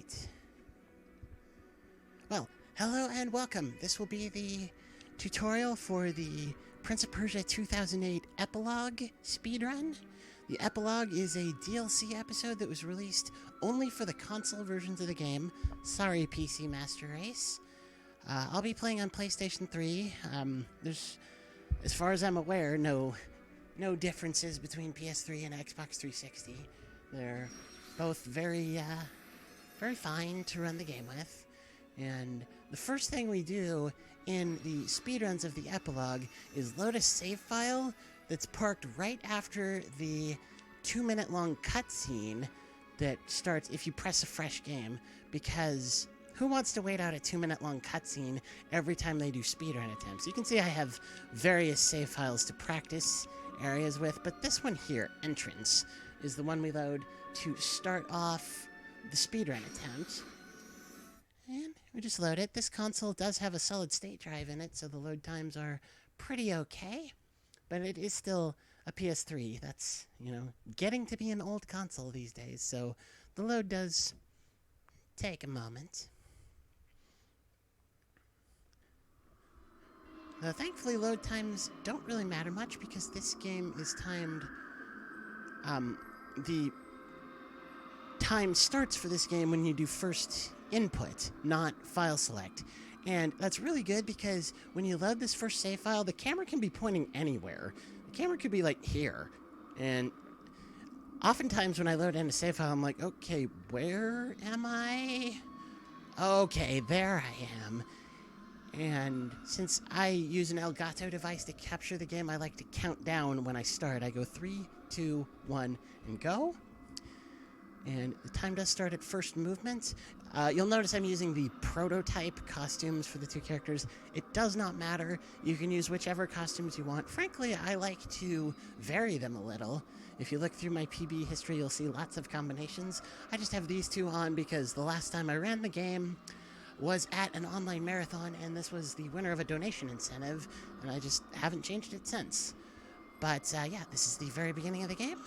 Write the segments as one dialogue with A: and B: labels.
A: Alright. Well, hello and welcome. This will be the tutorial for the Prince of Persia 2008 epilogue speedrun. The epilogue is a DLC episode that was released only for the console versions of the game. Sorry, PC Master Race. I'll be playing on PlayStation 3. There's, as far as I'm aware, no differences between PS3 and Xbox 360. They're both very fine to run the game with. And the first thing we do in the speedruns of the epilogue is load a save file that's parked right after the 2-minute long cutscene that starts if you press a fresh game, because who wants to wait out a 2-minute long cutscene every time they do speedrun attempts? You can see I have various save files to practice areas with, but this one here, Entrance, is the one we load to start off the speedrun attempt. And we just load it. This console does have a solid state drive in it, so the load times are pretty okay. But it is still a PS3. That's, getting to be an old console these days, so the load does take a moment. Thankfully, load times don't really matter much because this game is timed. The time starts for this game when you do first input, not file select. And that's really good because when you load this first save file, the camera can be pointing anywhere. The camera could be like here. And oftentimes when I load in a save file, I'm like, okay, where am I? Okay, there I am. And since I use an Elgato device to capture the game, I like to count down when I start. I go 3, 2, 1, and go. And the time does start at first movement. You'll notice I'm using the prototype costumes for the two characters. It does not matter. You can use whichever costumes you want. Frankly, I like to vary them a little. If you look through my PB history, you'll see lots of combinations. I just have these two on because the last time I ran the game was at an online marathon, and this was the winner of a donation incentive, and I just haven't changed it since. But yeah, this is the very beginning of the game.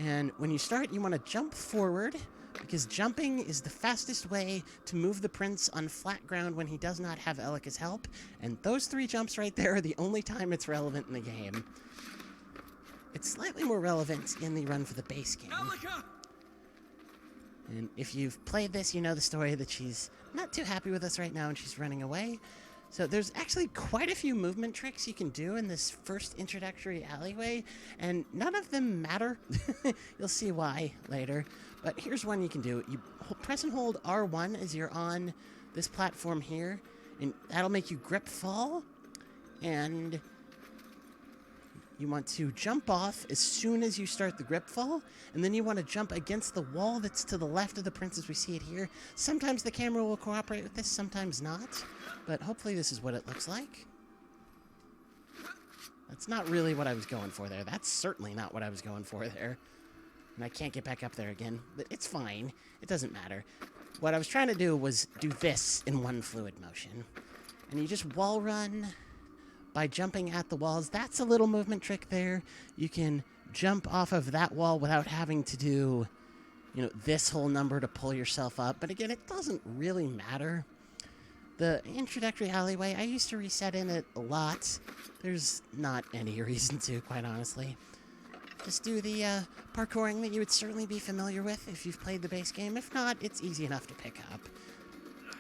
A: And when you start, you want to jump forward, because jumping is the fastest way to move the prince on flat ground when he does not have Elika's help. And those 3 jumps right there are the only time it's relevant in the game. It's slightly more relevant in the run for the base game. Elika! And if you've played this, you know the story that she's not too happy with us right now and she's running away. So there's actually quite a few movement tricks you can do in this first introductory alleyway, and none of them matter. You'll see why later. But here's one you can do. You press and hold R1 as you're on this platform here, and that'll make you grip fall. And you want to jump off as soon as you start the grip fall, and then you want to jump against the wall that's to the left of the prince as we see it here. Sometimes the camera will cooperate with this, sometimes not, but hopefully this is what it looks like. That's not really what I was going for there. That's certainly not what I was going for there. And I can't get back up there again, but it's fine. It doesn't matter. What I was trying to do was do this in one fluid motion. And you just wall run by jumping at the walls. That's a little movement trick there. You can jump off of that wall without having to do, this whole number to pull yourself up. But again, it doesn't really matter. The introductory alleyway, I used to reset in it a lot. There's not any reason to, quite honestly. Just do the parkouring that you would certainly be familiar with if you've played the base game. If not, it's easy enough to pick up.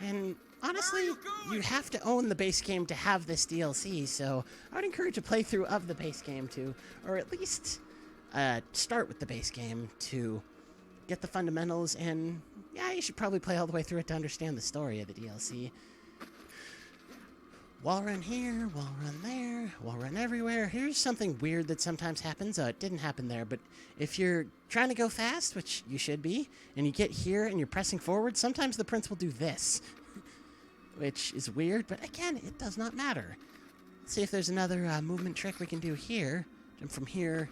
A: And honestly, you have to own the base game to have this DLC, so I would encourage a playthrough of the base game too, or at least start with the base game to get the fundamentals, and yeah, you should probably play all the way through it to understand the story of the DLC. Wall run here, wall run there, wall run everywhere. Here's something weird that sometimes happens. It didn't happen there, but if you're trying to go fast, which you should be, and you get here and you're pressing forward, sometimes the prince will do this, which is weird, but again, it does not matter. Let's see if there's another movement trick we can do here. Jump from here.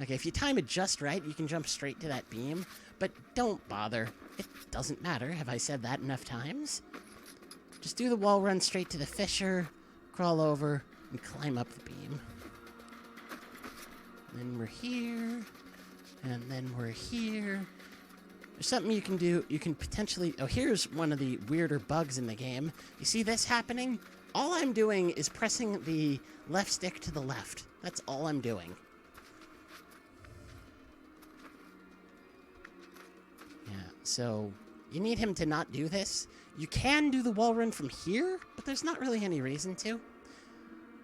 A: Okay, if you time it just right, you can jump straight to that beam, but don't bother. It doesn't matter. Have I said that enough times? Just do the wall run straight to the fissure, crawl over, and climb up the beam. And then we're here, and then we're here. There's something you can do. You can potentially... Oh, here's one of the weirder bugs in the game. You see this happening? All I'm doing is pressing the left stick to the left. That's all I'm doing. Yeah, so you need him to not do this. You can do the wall run from here, but there's not really any reason to.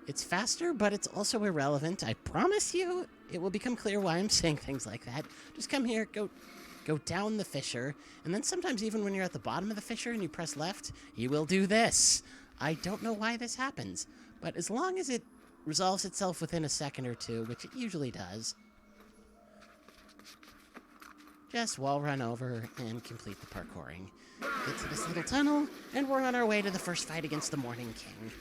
A: It's faster, but it's also irrelevant. I promise you, it will become clear why I'm saying things like that. Just come here, go down the fissure, and then sometimes even when you're at the bottom of the fissure and you press left, he will do this. I don't know why this happens, but as long as it resolves itself within a second or two, which it usually does, just wall run over and complete the parkouring. Get to this little tunnel, and we're on our way to the first fight against the Morning King.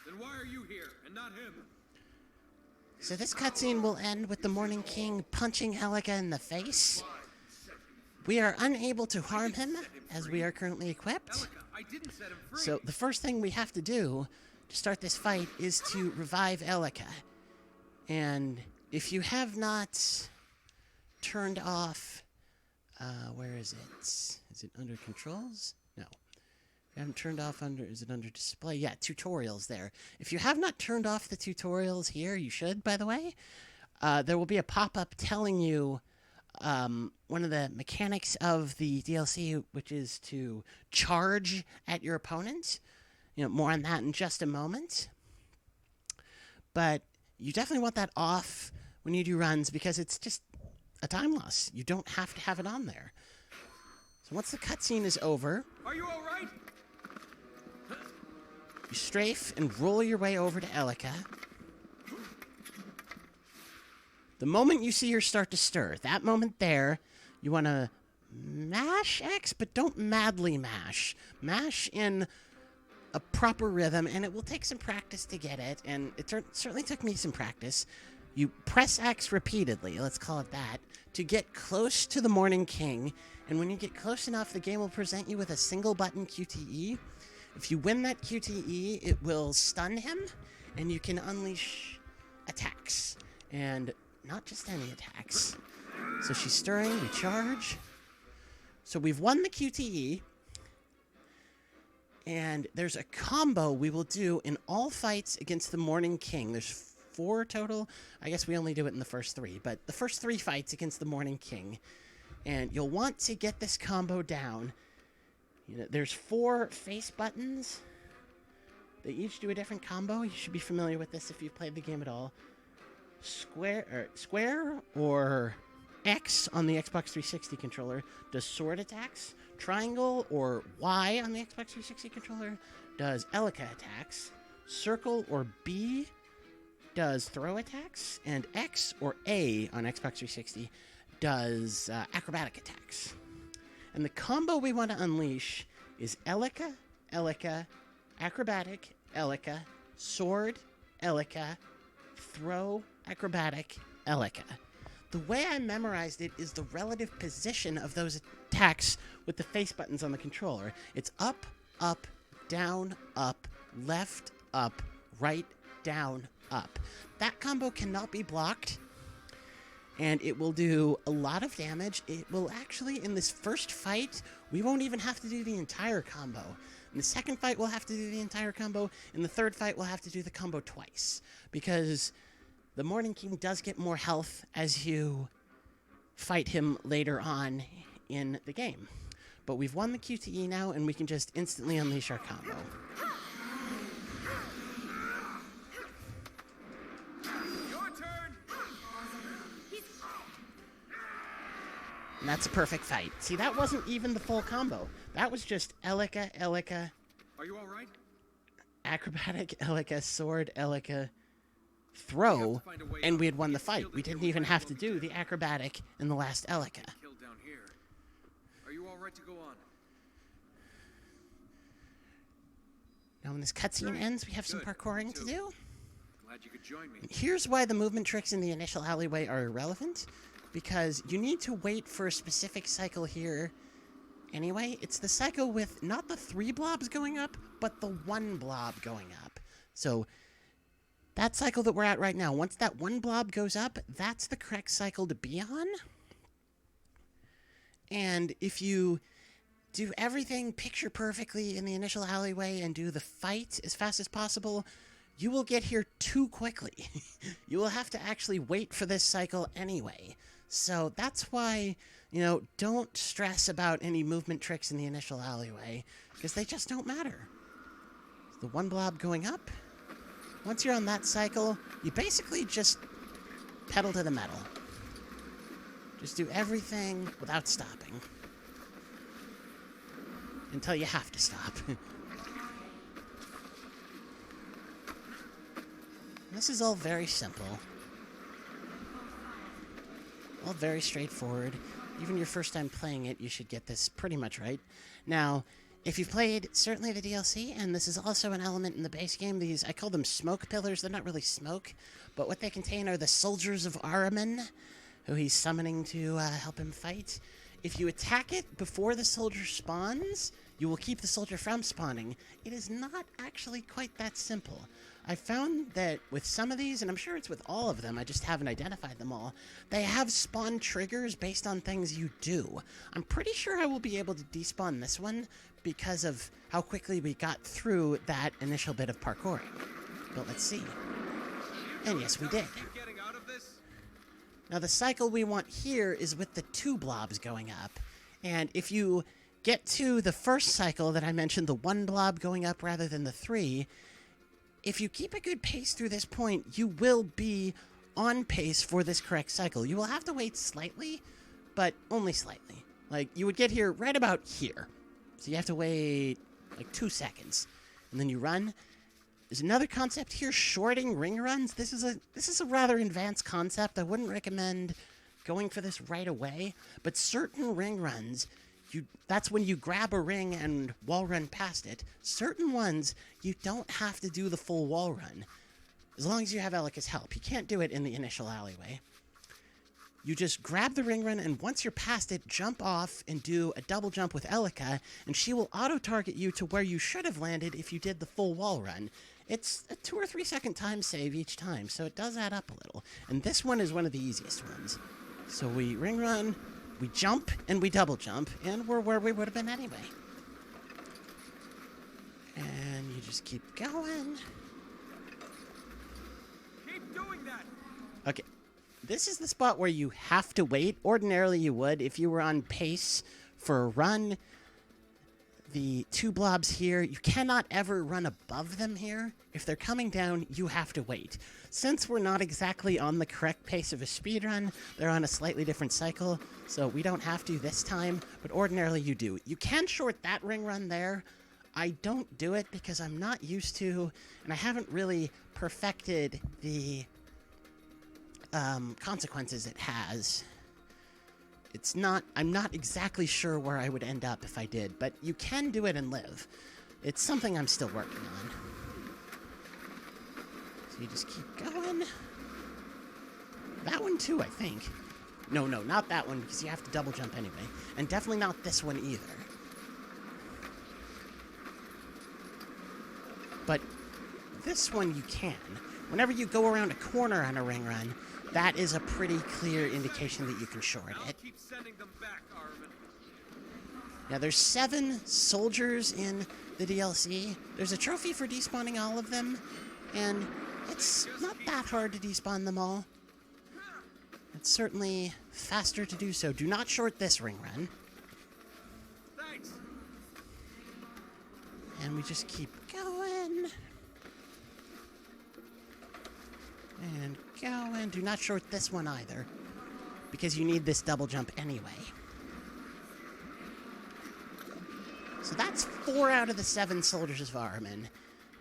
B: Then why are you here and not him?
A: So this cutscene will end with the Morning King punching Elika in the face. We are unable to harm him, as we are currently equipped. So the first thing we have to do to start this fight is to revive Elika. And if you have not turned off... where is it? Is it under controls? No. If you haven't turned off under... Is it under display? Yeah, tutorials there. If you have not turned off the tutorials here, you should, by the way. There will be a pop-up telling you one of the mechanics of the DLC, which is to charge at your opponent. You know, more on that in just a moment. But you definitely want that off when you do runs, because it's just a time loss. You don't have to have it on there. So once the cutscene is over...
B: Are you all right?
A: You strafe and roll your way over to Elika. The moment you see her start to stir, that moment there, you want to mash X, but don't madly mash. Mash in a proper rhythm, and it will take some practice to get it, and it certainly took me some practice. You press X repeatedly, let's call it that, to get close to the Morning King, and when you get close enough, the game will present you with a single button QTE. If you win that QTE, it will stun him, and you can unleash attacks. And not just any attacks. So she's stirring, we charge. So we've won the QTE. And there's a combo we will do in all fights against the Morning King. There's 4 total. I guess we only do it in the first 3. But the first 3 fights against the Morning King. And you'll want to get this combo down. You know, there's 4 face buttons. They each do a different combo. You should be familiar with this if you've played the game at all. Square or X on the Xbox 360 controller does sword attacks. Triangle or Y on the Xbox 360 controller does Elika attacks. Circle or B does throw attacks. And X or A on Xbox 360 does acrobatic attacks. And the combo we want to unleash is Elika, Elika, acrobatic, Elika, sword, Elika, throw, acrobatic, Elika. The way I memorized it is the relative position of those attacks with the face buttons on the controller. It's up, up, down, up, left, up, right, down, up. That combo cannot be blocked, and it will do a lot of damage. It will actually, in this first fight, we won't even have to do the entire combo. In the second fight, we'll have to do the entire combo. In the third fight, we'll have to do the combo twice, because the Morning King does get more health as you fight him later on in the game. But we've won the QTE now, and we can just instantly unleash our combo.
B: Your turn.
A: And that's a perfect fight. See, that wasn't even the full combo. That was just Elika, Elika.
B: Are you all right?
A: Acrobatic, Elika, sword, Elika, throw, and we had won the fight. We didn't even have to do the acrobatic in the last Elika.
B: Killed down here. Are you all right to go on?
A: Now, when this cutscene ends, we have some parkouring to do.
B: Glad you could join me.
A: Here's why the movement tricks in the initial alleyway are irrelevant, because you need to wait for a specific cycle here. Anyway, it's the cycle with not the 3 blobs going up, but the 1 blob going up. So that cycle that we're at right now, once that 1 blob goes up, that's the correct cycle to be on. And if you do everything picture perfectly in the initial alleyway and do the fight as fast as possible, you will get here too quickly. You will have to actually wait for this cycle anyway. So that's why, don't stress about any movement tricks in the initial alleyway, because they just don't matter. The one blob going up. Once you're on that cycle, you basically just pedal to the metal. Just do everything without stopping. Until you have to stop. This is all very simple. All very straightforward. Even your first time playing it, you should get this pretty much right. Now, if you've played certainly the DLC, and this is also an element in the base game, I call them smoke pillars. They're not really smoke, but what they contain are the soldiers of Ahriman, who he's summoning to help him fight. If you attack it before the soldier spawns, you will keep the soldier from spawning. It is not actually quite that simple. I found that with some of these, and I'm sure it's with all of them, I just haven't identified them all, they have spawn triggers based on things you do. I'm pretty sure I will be able to despawn this one because of how quickly we got through that initial bit of parkouring. But let's see. And yes, we did. Now the cycle we want here is with the 2 blobs going up. And if you get to the first cycle that I mentioned, the 1 blob going up rather than the 3, if you keep a good pace through this point, you will be on pace for this correct cycle. You will have to wait slightly, but only slightly. Like, you would get here right about here. So you have to wait, like, 2 seconds. And then you run. There's another concept here, shorting ring runs. This is a rather advanced concept. I wouldn't recommend going for this right away, but certain ring runs, that's when you grab a ring and wall run past it. Certain ones, you don't have to do the full wall run, as long as you have Elika's help. You can't do it in the initial alleyway. You just grab the ring run, and once you're past it, jump off and do a double jump with Elika, and she will auto-target you to where you should have landed if you did the full wall run. It's a 2 or 3 second time save each time, so it does add up a little. And this one is one of the easiest ones. So we ring run, we jump, and we double jump, and we're where we would have been anyway. And you just keep going.
B: Keep doing that.
A: Okay. This is the spot where you have to wait. Ordinarily you would. If you were on pace for a run, the 2 blobs here, you cannot ever run above them here. If they're coming down, you have to wait. Since we're not exactly on the correct pace of a speedrun, they're on a slightly different cycle, so we don't have to this time, but ordinarily you do. You can short that ring run there. I don't do it because I'm not used to, and I haven't really perfected the consequences it has. I'm not exactly sure where I would end up if I did, but you can do it and live. It's something I'm still working on. So you just keep going. That one too, I think. No, not that one, because you have to double jump anyway. And definitely not this one either. But this one you can. Whenever you go around a corner on a ring run, that is a pretty clear indication that you can short it.
B: Keep sending them back, Armin.
A: Now, there's 7 soldiers in the DLC. There's a trophy for despawning all of them, and it's not that hard to despawn them all. It's certainly faster to do so. Do not short this ring run.
B: Thanks.
A: And we just keep going. And going. Do not short this one either, because you need this double jump anyway. So that's 4 out of the 7 soldiers of Ahriman.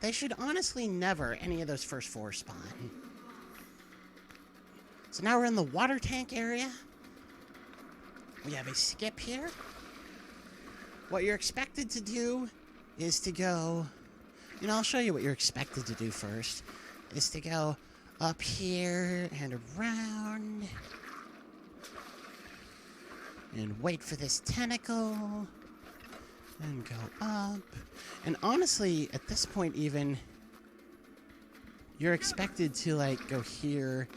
A: They should honestly never any of those first 4 spawn. So now we're in the water tank area. We have a skip here. What you're expected to do is to go... I'll show you what you're expected to do first. Is to go up here and around. And wait for this tentacle. And go up. And honestly, at this point even, you're expected to, go here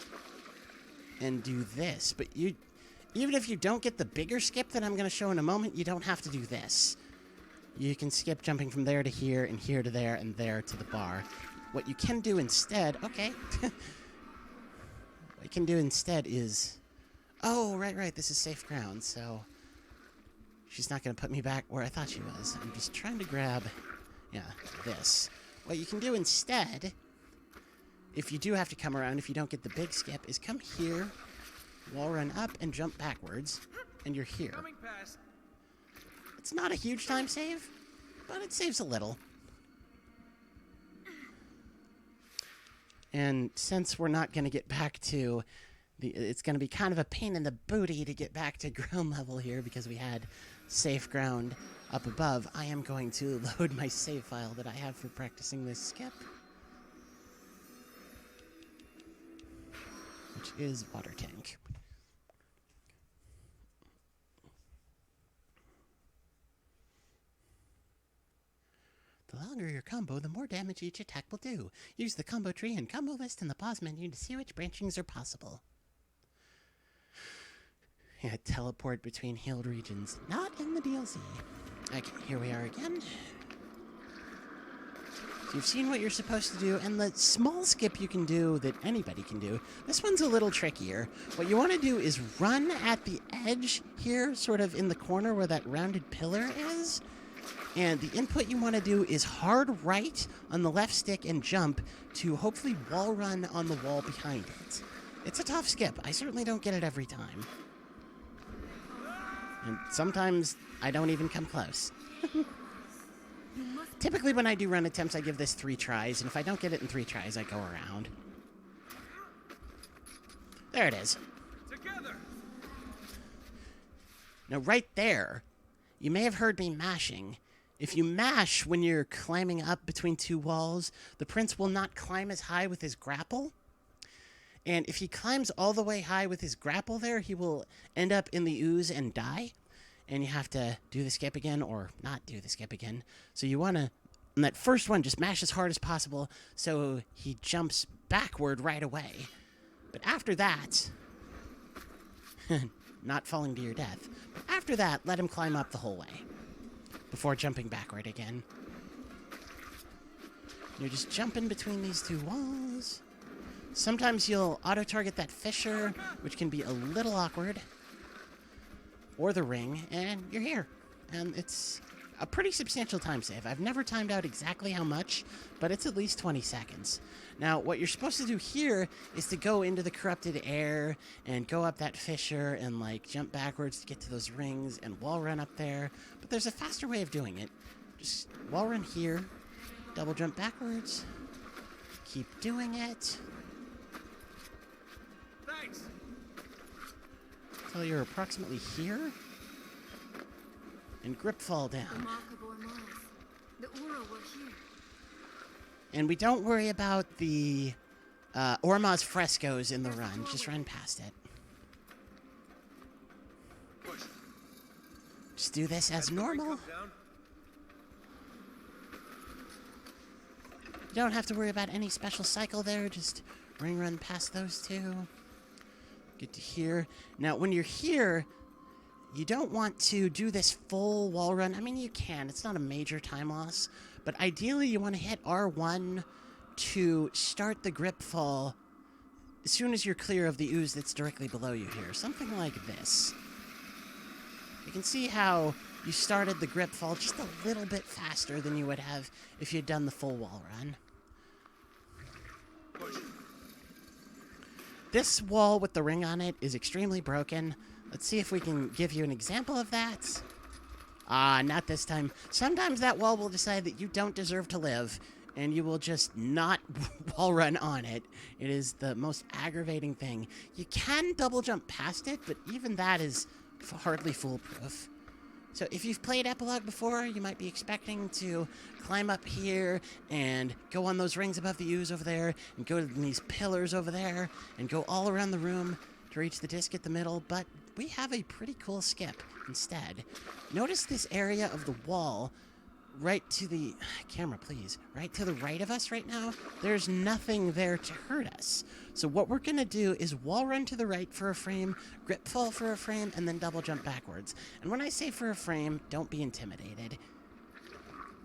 A: and do this. But even if you don't get the bigger skip that I'm going to show in a moment, you don't have to do this. You can skip jumping from there to here, and here to there, and there to the bar. What you can do instead... Okay. What you can do instead is... Oh, right, this is safe ground, so... She's not going to put me back where I thought she was. I'm just trying to grab... Yeah, this. What you can do instead, if you do have to come around, if you don't get the big skip, is come here, wall run up, and jump backwards, and you're here.
B: Coming past.
A: It's not a huge time save, but it saves a little. And since we're not going to get back to... It's going to be kind of a pain in the booty to get back to ground level here because we had safe ground up above. I am going to load my save file that I have for practicing this skip, which is water tank. The longer your combo, the more damage each attack will do. Use the combo tree and combo list in the pause menu to see which branchings are possible. Yeah, teleport between healed regions. Not in the DLC. Okay, here we are again. So you've seen what you're supposed to do, and the small skip you can do that anybody can do. This one's a little trickier. What you want to do is run at the edge here, sort of in the corner where that rounded pillar is. And the input you want to do is hard right on the left stick and jump to hopefully wall run on the wall behind it. It's a tough skip. I certainly don't get it every time. And sometimes I don't even come close. Typically when I do run attempts, I give this 3 tries, and if I don't get it in 3 tries, I go around. There it is.
B: Together.
A: Now right there, you may have heard me mashing. If you mash when you're climbing up between 2 walls, the prince will not climb as high with his grapple. And if he climbs all the way high with his grapple there, he will end up in the ooze and die. And you have to do the skip again or not do the skip again. So you want to, on that first one, just mash as hard as possible so he jumps backward right away. But after that, not falling to your death, but after that, let him climb up the whole way before jumping backward again. You're just jumping between these 2 walls. Sometimes you'll auto-target that fissure, which can be a little awkward. Or the ring, and you're here. And it's a pretty substantial time save. I've never timed out exactly how much, but it's at least 20 seconds. Now, what you're supposed to do here is to go into the corrupted air and go up that fissure and, like, jump backwards to get to those rings and wall run up there. But there's a faster way of doing it. Just wall run here, double jump backwards, keep doing it.
B: Thanks.
A: Until you're approximately here. And grip fall down.
C: The aura were here.
A: And we don't worry about the Orma's frescoes in the run. Just run past it.
B: Push.
A: Just do this as normal. You don't have to worry about any special cycle there. Just ring run past those 2. Get to here. Now, when you're here, you don't want to do this full wall run. I mean, you can. It's not a major time loss. But ideally, you want to hit R1 to start the grip fall as soon as you're clear of the ooze that's directly below you here. Something like this. You can see how you started the grip fall just a little bit faster than you would have if you'd done the full wall run.
B: Push.
A: This wall with the ring on it is extremely broken. Let's see if we can give you an example of that. Ah, not this time. Sometimes that wall will decide that you don't deserve to live, and you will just not wall run on it. It is the most aggravating thing. You can double jump past it, but even that is hardly foolproof. So if you've played Epilogue before, you might be expecting to climb up here and go on those rings above the ooze over there and go to these pillars over there and go all around the room to reach the disc at the middle, but we have a pretty cool skip instead. Notice this area of the wall right to the camera, please. Right to the right of us right now, there's nothing there to hurt us. So what we're going to do is wall run to the right for a frame, grip fall for a frame, and then double jump backwards. And when I say for a frame, don't be intimidated.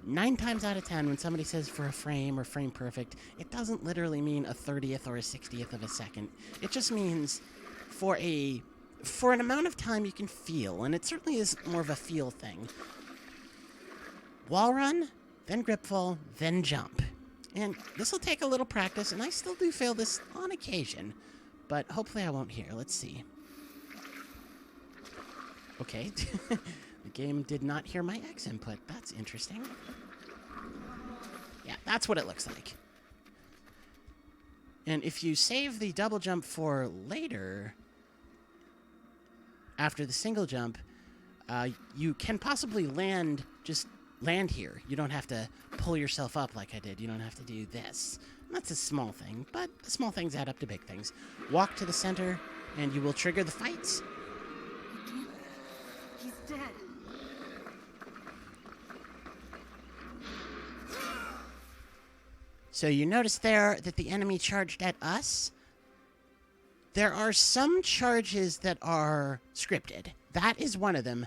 A: 9 times out of 10, when somebody says for a frame or frame perfect, it doesn't literally mean a 30th or a 60th of a second. It just means for an amount of time you can feel, and it certainly is more of a feel thing. Wall run, then grip fall, then jump. And this will take a little practice, and I still do fail this on occasion, but hopefully I won't here. Let's see. Okay. The game did not hear my X input. That's interesting. Yeah, that's what it looks like. And if you save the double jump for later, after the single jump, you can possibly land here. You don't have to pull yourself up like I did. You don't have to do this. And that's a small thing, but the small things add up to big things. Walk to the center, and you will trigger the fights.
C: He's dead.
A: So you notice there that the enemy charged at us. There are some charges that are scripted. That is one of them.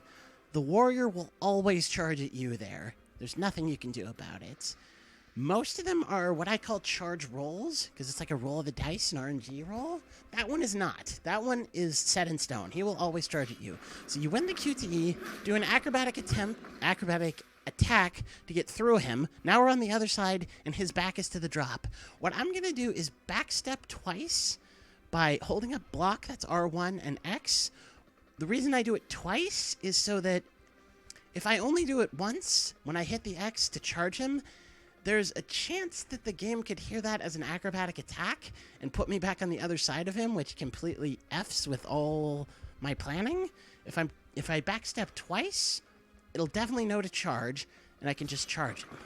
A: The warrior will always charge at you there. There's nothing you can do about it. Most of them are what I call charge rolls, because it's like a roll of the dice, an RNG roll. That one is not. That one is set in stone. He will always charge at you. So you win the QTE, do an acrobatic attack to get through him. Now we're on the other side, and his back is to the drop. What I'm going to do is backstep twice by holding up block, that's R1 and X. The reason I do it twice is so that if I only do it once, when I hit the X to charge him, there's a chance that the game could hear that as an acrobatic attack and put me back on the other side of him, which completely Fs with all my planning. If I backstep twice, it'll definitely know to charge, and I can just charge him.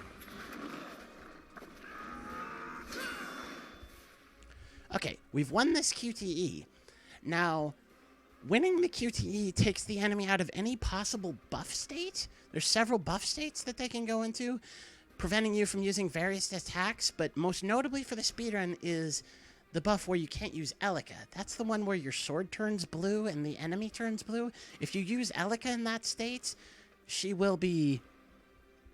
A: Okay, we've won this QTE. Now, winning the QTE takes the enemy out of any possible buff state. There's several buff states that they can go into, preventing you from using various attacks, but most notably for the speedrun is the buff where you can't use Elika. That's the one where your sword turns blue and the enemy turns blue. If you use Elika in that state, she will be,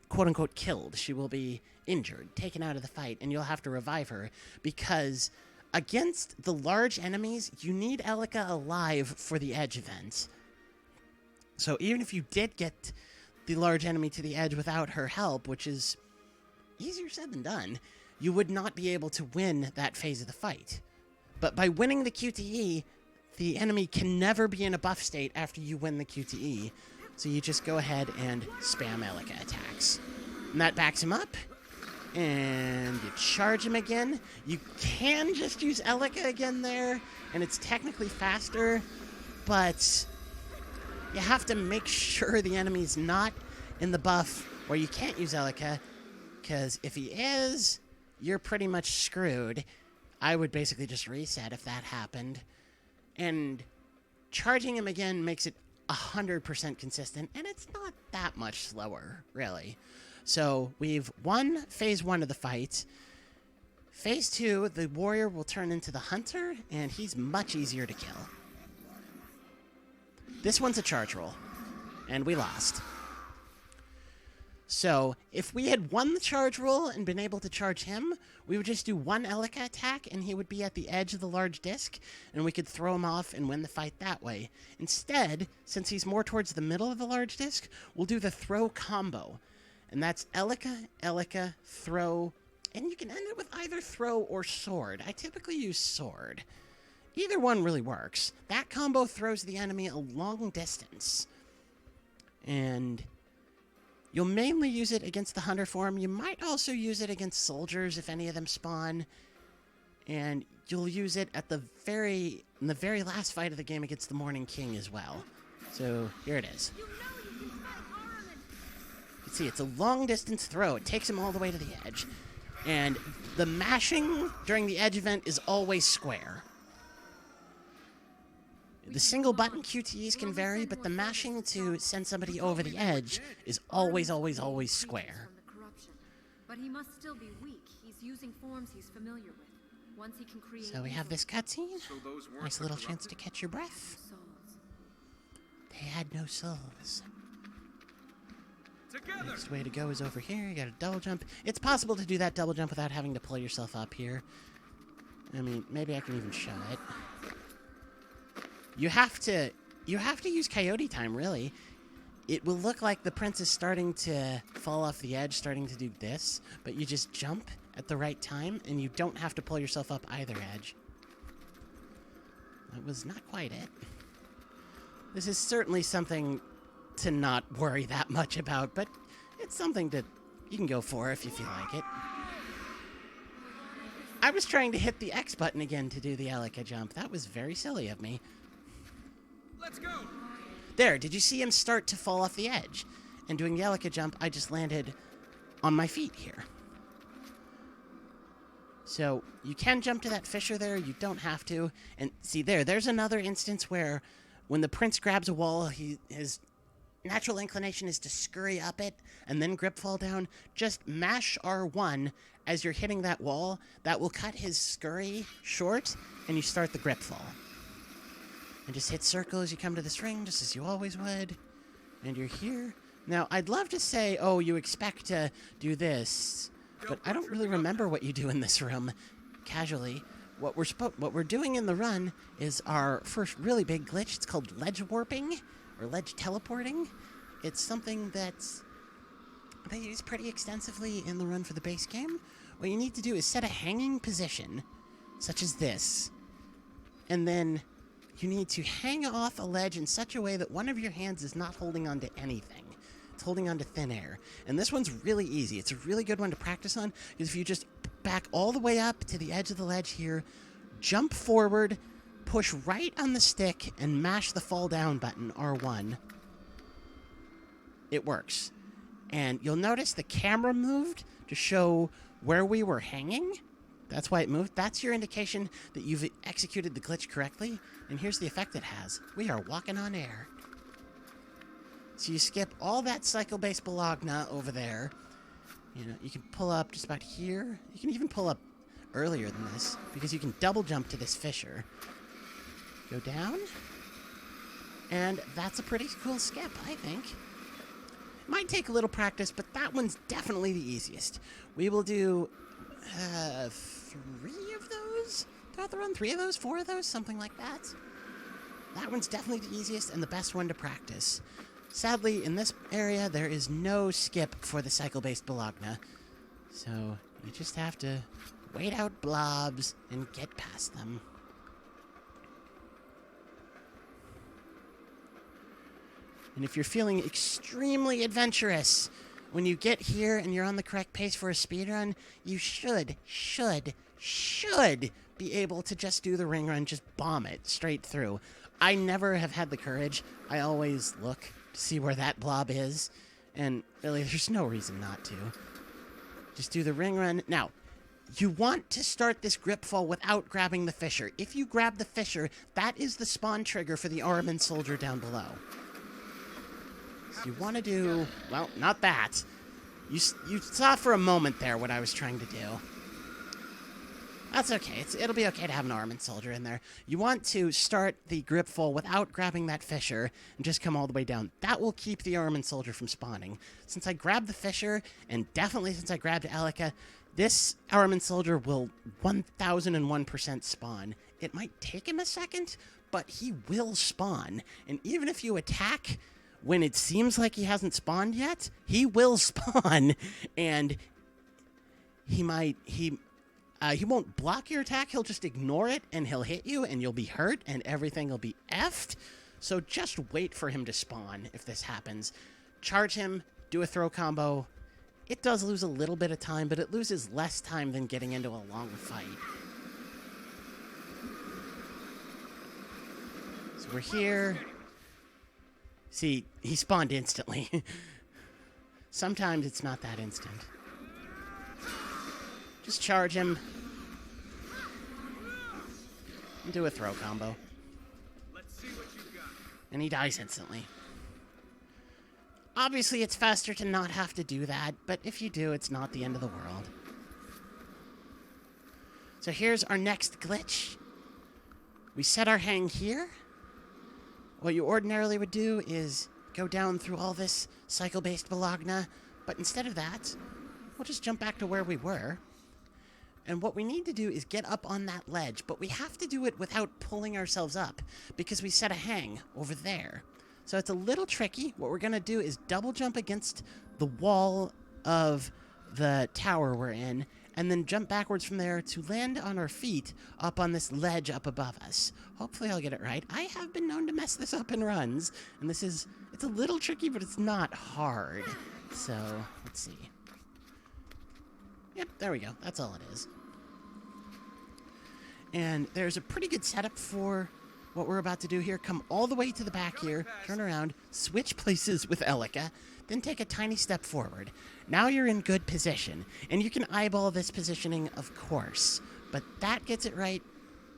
A: quote-unquote, killed. She will be injured, taken out of the fight, and you'll have to revive her, because against the large enemies, you need Elika alive for the edge event. So even if you did get the large enemy to the edge without her help, which is easier said than done, you would not be able to win that phase of the fight. But by winning the QTE, the enemy can never be in a buff state after you win the QTE. So you just go ahead and spam Elika attacks. And that backs him up. And you charge him again. You can just use Elika again there, and it's technically faster, but you have to make sure the enemy's not in the buff where you can't use Elika, because if he is, you're pretty much screwed. I would basically just reset if that happened. And charging him again makes it 100% consistent, and it's not that much slower, really. So we've won phase 1 of the fight. Phase 2, the warrior will turn into the hunter, and he's much easier to kill. This one's a charge roll, and we lost. So if we had won the charge roll and been able to charge him, we would just do one Elika attack, and he would be at the edge of the large disc, and we could throw him off and win the fight that way. Instead, since he's more towards the middle of the large disc, we'll do the throw combo. And that's Elika, Elika, throw, and you can end it with either throw or sword. I typically use sword. Either one really works. That combo throws the enemy a long distance. And you'll mainly use it against the hunter form. You might also use it against soldiers if any of them spawn. And you'll use it at in the very last fight of the game against the Morning King as well. So here it is. See, it's a long-distance throw. It takes him all the way to the edge. And the mashing during the edge event is always square. The single-button QTEs can vary, but the mashing to send somebody over the edge is always, always, always square.
C: But he must still be weak. He's using forms he's familiar with. Once he can create.
A: So we have this cutscene.
B: So those weren't
A: Nice
B: the
A: little chance
B: corrupted?
A: to catch your breath.
C: souls.
A: They had no souls.
B: Together.
A: Next way to go is over here. You got a double jump. It's possible to do that double jump without having to pull yourself up here. I mean, maybe I can even show it. You have to use coyote time, really. It will look like the prince is starting to fall off the edge, starting to do this, but you just jump at the right time, and you don't have to pull yourself up either edge. That was not quite it. This is certainly something to not worry that much about, but it's something that you can go for if you feel like it. I was trying to hit the X button again to do the Elika jump. That was very silly of me.
B: Let's go.
A: There, did you see him start to fall off the edge? And doing the Elika jump, I just landed on my feet here. So, you can jump to that fissure there, you don't have to. And see there's another instance where when the prince grabs a wall, his natural inclination is to scurry up it and then grip fall down. Just mash R1 as you're hitting that wall. That will cut his scurry short, and you start the grip fall. And just hit circle as you come to this ring, just as you always would. And you're here. Now, I'd love to say, oh, you expect to do this, but I don't really remember what you do in this room casually. What we're doing in the run is our first really big glitch. It's called ledge warping, or ledge teleporting. It's something that they use pretty extensively in the run for the base game. What you need to do is set a hanging position, such as this, and then you need to hang off a ledge in such a way that one of your hands is not holding onto anything. It's holding onto thin air. And this one's really easy. It's a really good one to practice on, because if you just back all the way up to the edge of the ledge here, jump forward, push right on the stick, and mash the fall down button, R1. It works. And you'll notice the camera moved to show where we were hanging. That's why it moved. That's your indication that you've executed the glitch correctly. And here's the effect it has. We are walking on air. So you skip all that cycle-based Bologna over there. You know, you can pull up just about here. You can even pull up earlier than this, because you can double jump to this fissure. Go down. And that's a pretty cool skip, I think. Might take a little practice, but that one's definitely the easiest. We will do 3 of those throughout the run. 3 of those, 4 of those, something like that. That one's definitely the easiest and the best one to practice. Sadly, in this area, there is no skip for the cycle-based Bologna. So, you just have to wait out blobs and get past them. And if you're feeling extremely adventurous, when you get here and you're on the correct pace for a speedrun, you should be able to just do the ring run, just bomb it straight through. I never have had the courage. I always look to see where that blob is, and really, there's no reason not to. Just do the ring run. Now, you want to start this grip fall without grabbing the fissure. If you grab the fissure, that is the spawn trigger for the Armin soldier down below. So you want to do, well, not that. You saw for a moment there what I was trying to do. That's okay. It'll be okay to have an Armin soldier in there. You want to start the grip fall without grabbing that fissure and just come all the way down. That will keep the Armin soldier from spawning. Since I grabbed the fissure, and definitely since I grabbed Elika, this Armin soldier will 1001% spawn. It might take him a second, but he will spawn. And even if you attack when it seems like he hasn't spawned yet, he will spawn. And he won't block your attack, he'll just ignore it, and he'll hit you, and you'll be hurt, and everything will be effed. So just wait for him to spawn if this happens. Charge him, do a throw combo. It does lose a little bit of time, but it loses less time than getting into a long fight. So we're here. See, he spawned instantly. Sometimes it's not that instant. Just charge him. And do a throw combo.
B: Let's see what you got.
A: And he dies instantly. Obviously, it's faster to not have to do that, but if you do, it's not the end of the world. So here's our next glitch. We set our hang here. What you ordinarily would do is go down through all this cycle-based Bologna, but instead of that, we'll just jump back to where we were. And what we need to do is get up on that ledge, but we have to do it without pulling ourselves up, because we set a hang over there. So it's a little tricky. What we're going to do is double jump against the wall of the tower we're in, and then jump backwards from there to land on our feet up on this ledge up above us. Hopefully I'll get it right. I have been known to mess this up in runs, and it's a little tricky, but it's not hard. So, let's see. Yep, there we go. That's all it is. And there's a pretty good setup for what we're about to do here. Come all the way to the back here, turn around, switch places with Elika, then take a tiny step forward. Now you're in good position, and you can eyeball this positioning, of course, but that gets it right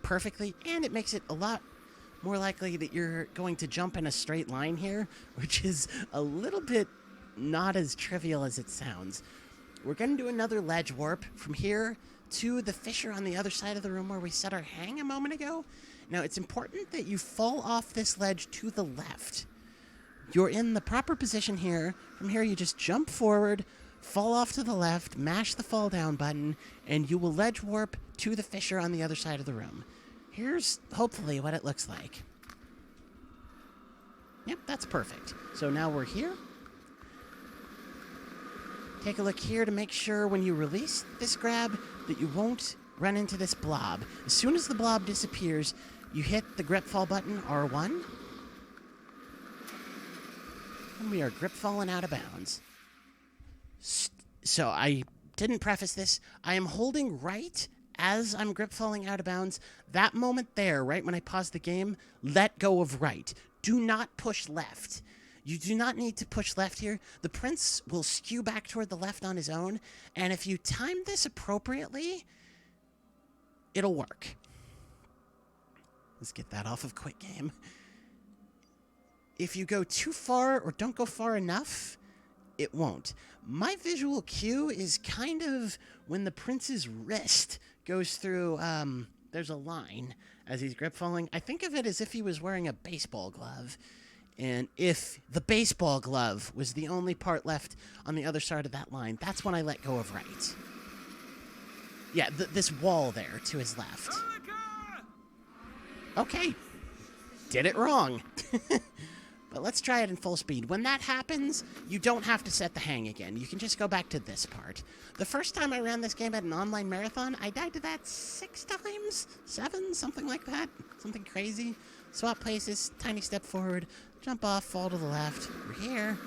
A: perfectly, and it makes it a lot more likely that you're going to jump in a straight line here, which is a little bit not as trivial as it sounds. We're going to do another ledge warp from here to the fissure on the other side of the room where we set our hang a moment ago. Now, it's important that you fall off this ledge to the left. You're in the proper position here. From here, you just jump forward, fall off to the left, mash the fall down button, and you will ledge warp to the fissure on the other side of the room. Here's hopefully what it looks like. Yep, that's perfect. So now we're here. Take a look here to make sure when you release this grab that you won't run into this blob. As soon as the blob disappears, you hit the grip fall button, R1. And we are grip falling out of bounds. So I didn't preface this. I am holding right as I'm grip falling out of bounds. That moment there, right when I pause the game, let go of right. Do not push left. You do not need to push left here. The prince will skew back toward the left on his own, and if you time this appropriately, it'll work. Let's get that off of quick game. If you go too far or don't go far enough, it won't. My visual cue is kind of when the prince's wrist goes through, there's a line as he's grip falling. I think of it as if he was wearing a baseball glove. And if the baseball glove was the only part left on the other side of that line, that's when I let go of right. Yeah, this wall there to his left. Okay. Did it wrong. But let's try it in full speed. When that happens, you don't have to set the hang again. You can just go back to this part. The first time I ran this game at an online marathon, I died to that 6 times? 7? Something like that. Something crazy. Swap places, tiny step forward, jump off, fall to the left. We're here.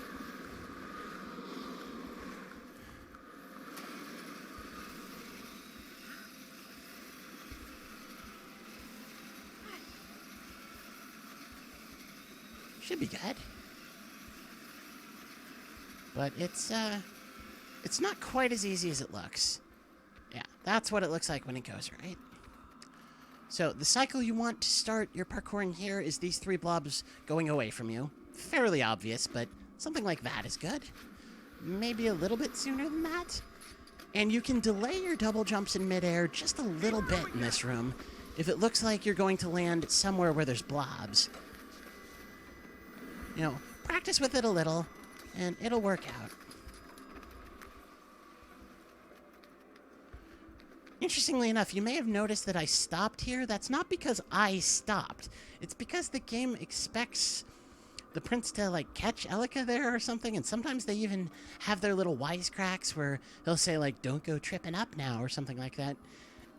A: Should be good. But it's not quite as easy as it looks. Yeah, that's what it looks like when it goes right. So the cycle you want to start your parkouring here is these 3 blobs going away from you. Fairly obvious, but something like that is good. Maybe a little bit sooner than that. And you can delay your double jumps in midair just a little bit in this room if it looks like you're going to land somewhere where there's blobs. You know, practice with it a little, and it'll work out. Interestingly enough, you may have noticed that I stopped here. That's not because I stopped. It's because the game expects the prince to, like, catch Elika there or something, and sometimes they even have their little wisecracks where they'll say, like, don't go tripping up now, or something like that.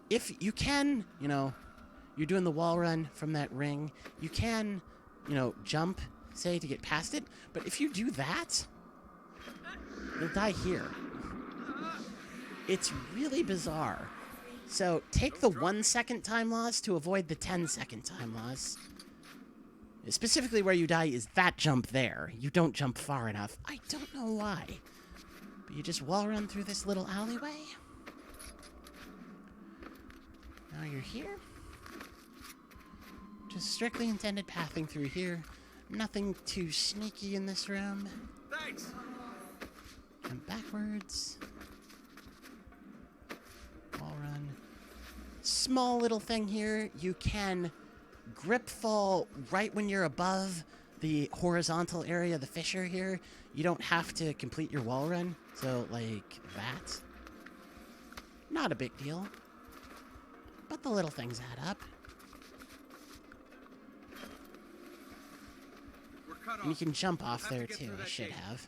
A: If you can, you know, you're doing the wall run from that ring, you can, you know, jump, say, to get past it, but if you do that, you'll die here. It's really bizarre. So take the 1 second time loss to avoid the 10-second time loss. Specifically where you die is that jump there. You don't jump far enough. I don't know why. But you just wall run through this little alleyway. Now you're here. Just strictly intended pathing through here. Nothing too sneaky in this room.
B: Thanks.
A: Jump backwards. Wall run. Small little thing here. You can grip fall right when you're above the horizontal area of the fissure here. You don't have to complete your wall run. So, like that. Not a big deal. But the little things add up.
B: We're cut off.
A: And you can jump off
B: We'll have
A: there
B: to get
A: too.
B: through
A: I
B: that
A: should
B: gate.
A: have.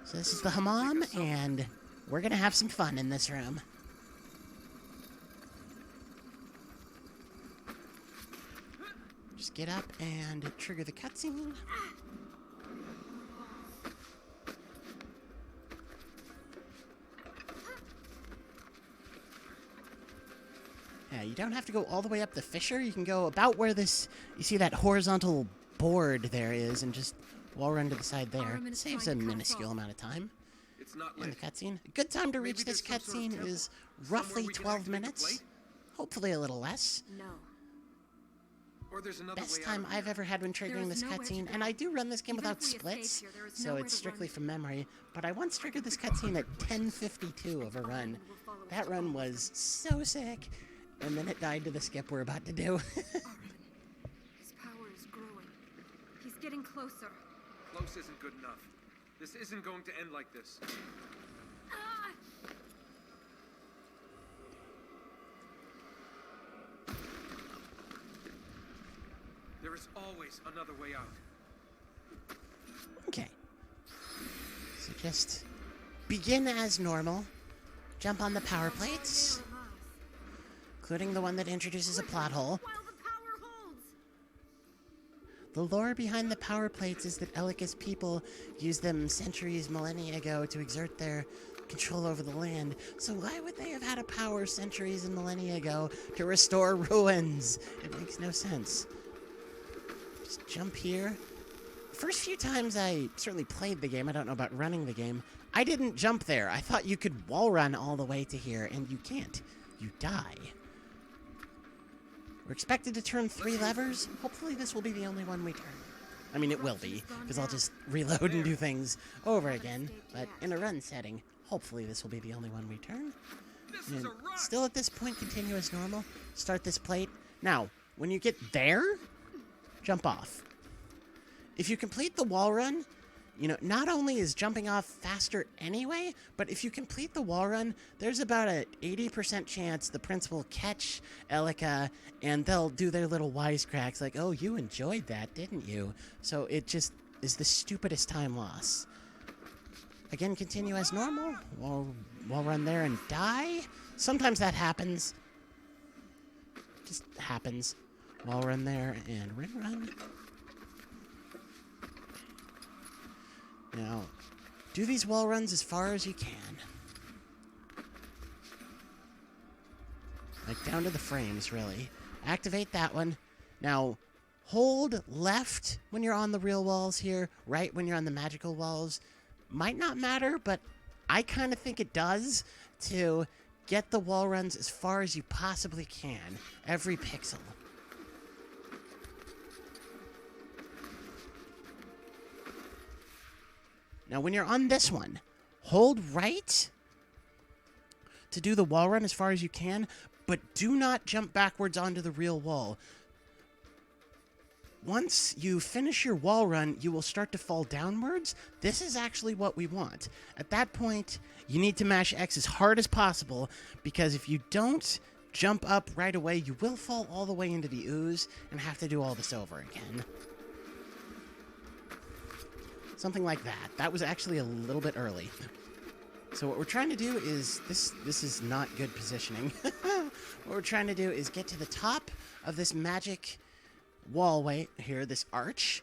A: So this is the hammam, and we're gonna have some fun in this room. Just get up and trigger the cutscene. Yeah, you don't have to go all the way up the fissure. You can go about where this, you see that horizontal board there is, and just wall run to the side there.
C: Armin
A: It
C: is
A: saves a
C: trying to cut us
A: minuscule
C: off.
A: amount of time
B: It's not
A: in
B: lit.
A: the cutscene. A good time to
B: Maybe
A: reach this
B: there's some sort of
A: cutscene
B: temple
A: is
B: somewhere
A: roughly
B: we can
A: 12
B: activate the
A: minutes.
B: plate?
A: Hopefully a little less.
C: No.
B: Or there's another
A: Best
B: way
A: time
B: out of
A: I've
B: here.
A: ever had when
C: There
A: triggering
C: is
A: this
C: nowhere to
A: cutscene,
C: go.
A: and I do run this game
C: Even
A: without
C: if we escape
A: splits,
C: here, there is
A: so
C: nowhere
A: it's
C: to
A: strictly
C: run.
A: from memory, but I once triggered this cutscene at 10:52 of a run.
C: Armin will follow us
A: That
C: to
A: run
C: all.
A: was so sick, and then it died to the skip we're about to do.
C: Armin. His power is growing. He's getting closer.
B: Close isn't good enough. This isn't going to end like this.
C: Ah!
B: There is always another way out.
A: Okay. So just begin as normal. Jump on the power plates,
C: There at last.
A: including the one that introduces a plot hole.
C: While the power holds.
A: The lore behind the power plates is that Elika's people used them centuries, millennia ago to exert their control over the land. So why would they have had a power centuries and millennia ago to restore ruins? It makes no sense. Just jump here. First few times I certainly played the game, I don't know about running the game, I didn't jump there. I thought you could wall run all the way to here, and you can't. You die. We're expected to turn 3 levers. Hopefully this will be the only one we turn. I mean, it will be, because I'll just reload and do things over again. But in a run setting, hopefully this will be the only one we turn.
B: This is
A: And
B: a rush.
A: still at this point, continue as normal. Start this plate. Now, when you get there, jump off. If you complete the wall run, you know, not only is jumping off faster anyway, but if you complete the wall run, there's about a 80% chance the prince will catch Elika, and they'll do their little wisecracks like, oh, you enjoyed that, didn't you? So it just is the stupidest time loss. Again, continue as normal. Wall run there and die. Sometimes that happens. Just happens. Wall run there and ring run. Now, do these wall runs as far as you can. Like down to the frames, really. Activate that one. Now, hold left when you're on the real walls here, right when you're on the magical walls. Might not matter, but I kind of think it does to get the wall runs as far as you possibly can. Every pixel. Now, when you're on this one, hold right to do the wall run as far as you can, but do not jump backwards onto the real wall. Once you finish your wall run, you will start to fall downwards. This is actually what we want. At that point, you need to mash X as hard as possible, because if you don't jump up right away, you will fall all the way into the ooze and have to do all this over again. Something like that. That was actually a little bit early. So what we're trying to do is, this is not good positioning. What we're trying to do is get to the top of this magic wallway here, this arch,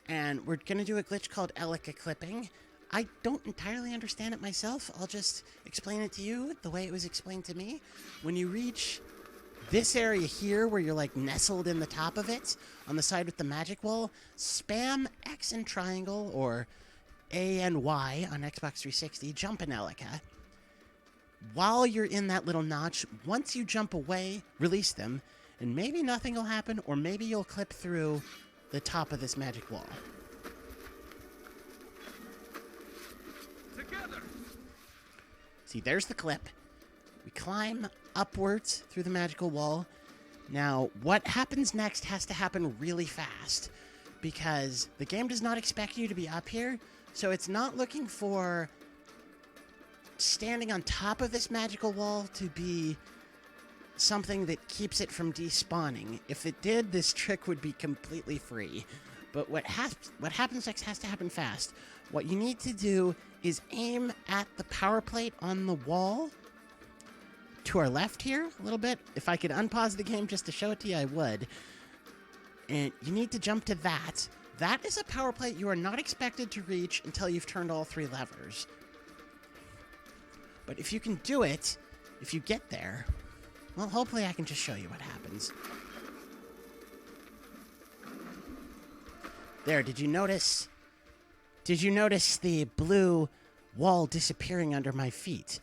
A: and we're going to do a glitch called Elika clipping. I don't entirely understand it myself. I'll just explain it to you the way it was explained to me. When you reach this area here, where you're like nestled in the top of it, on the side with the magic wall, spam X and triangle, or A and Y on Xbox 360, jump in Elika. While you're in that little notch, once you jump away, release them, and maybe nothing will happen, or maybe you'll clip through the top of this magic wall. See, there's the clip. We climb upwards through the magical wall. Now, what happens next has to happen really fast, because the game does not expect you to be up here, so it's not looking for standing on top of this magical wall to be something that keeps it from despawning. If it did, this trick would be completely free. But what happens next has to happen fast. What you need to do is aim at the power plate on the wall to our left here a little bit. If I could unpause the game just to show it to you, I would. And you need to jump to that. That is a power plate you are not expected to reach until you've turned all 3 levers. But if you can do it, if you get there, well, hopefully I can just show you what happens. There, did you notice the blue wall disappearing under my feet?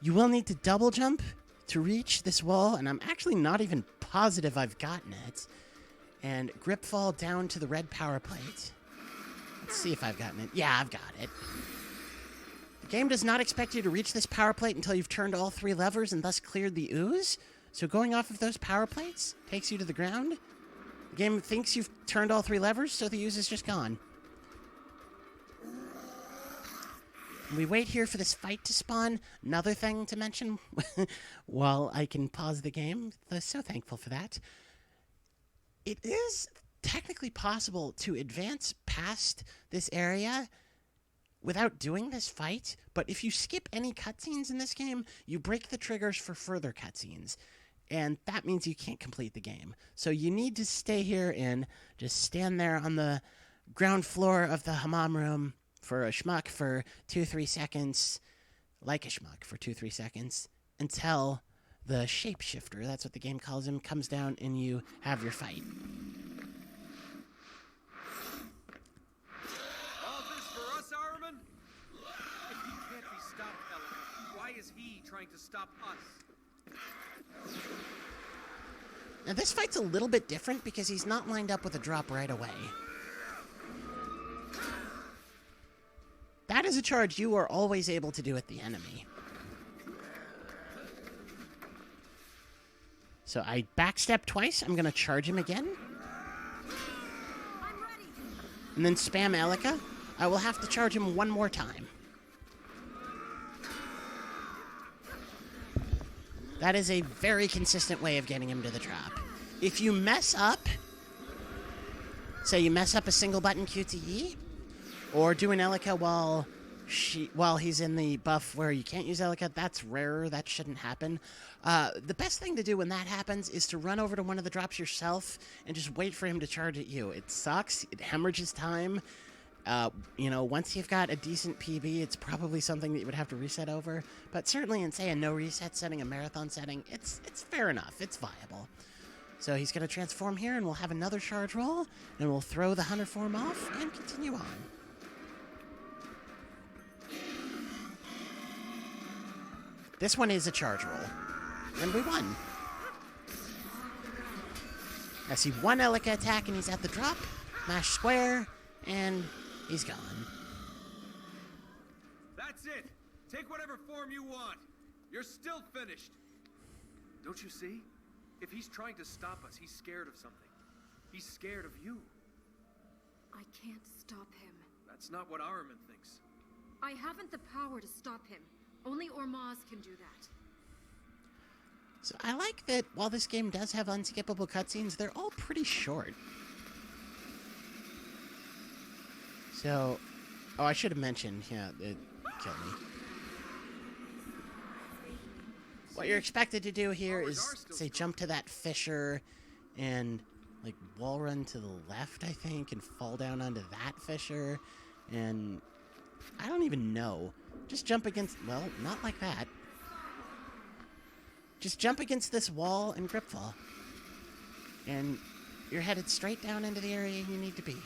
A: You will need to double jump to reach this wall, and I'm actually not even positive I've gotten it. And grip fall down to the red power plate. Let's see if I've gotten it. Yeah, I've got it. The game does not expect you to reach this power plate until you've turned all 3 levers and thus cleared the ooze. So going off of those power plates takes you to the ground. The game thinks you've turned all 3 levers, so the ooze is just gone. And we wait here for this fight to spawn. Another thing to mention while I can pause the game. I'm so thankful for that. It is technically possible to advance past this area without doing this fight, but if you skip any cutscenes in this game, you break the triggers for further cutscenes, and that means you can't complete the game. So you need to stay here and just stand there on the ground floor of the hammam room for a schmuck for 2-3 seconds, like a schmuck for 2-3 seconds, until the shapeshifter, that's what the game calls him, comes down and you have your fight.
B: All this for us, Ahriman? If he can't be stopped, Elena, why is he trying to stop us?
A: Now this fight's a little bit different because he's not lined up with a drop right away. That is a charge you are always able to do at the enemy. So I backstep twice. I'm going to charge him again. And then spam Elika. I will have to charge him one more time. That is a very consistent way of getting him to the drop. If you mess up, say you mess up a single button QTE, or do an Elika while he's in the buff where you can't use Elika, that's rarer. That shouldn't happen. The best thing to do when that happens is to run over to one of the drops yourself and just wait for him to charge at you. It sucks. It hemorrhages time. Once you've got a decent PB, it's probably something that you would have to reset over. But certainly in, say, a no reset setting, a marathon setting, it's fair enough. It's viable. So he's going to transform here, and we'll have another charge roll, and we'll throw the hunter form off and continue on. This one is a charge roll. And we won. I see one Elika attack and he's at the drop. Mash square, and he's gone.
B: That's it. Take whatever form you want. You're still finished. Don't you see? If he's trying to stop us, he's scared of something. He's scared of you.
C: I can't stop him.
B: That's not what Ahriman thinks.
C: I haven't the power to stop him. Only Ormaz can do that.
A: So I like that while this game does have unskippable cutscenes, they're all pretty short. So, I should have mentioned, yeah, it killed me. What you're expected to do here is, say, jump to that fissure and, like, wall run to the left, I think, and fall down onto that fissure, and I don't even know. Just jump against, well, not like that. Just jump against this wall and grip fall. And you're headed straight down into the area you need to be.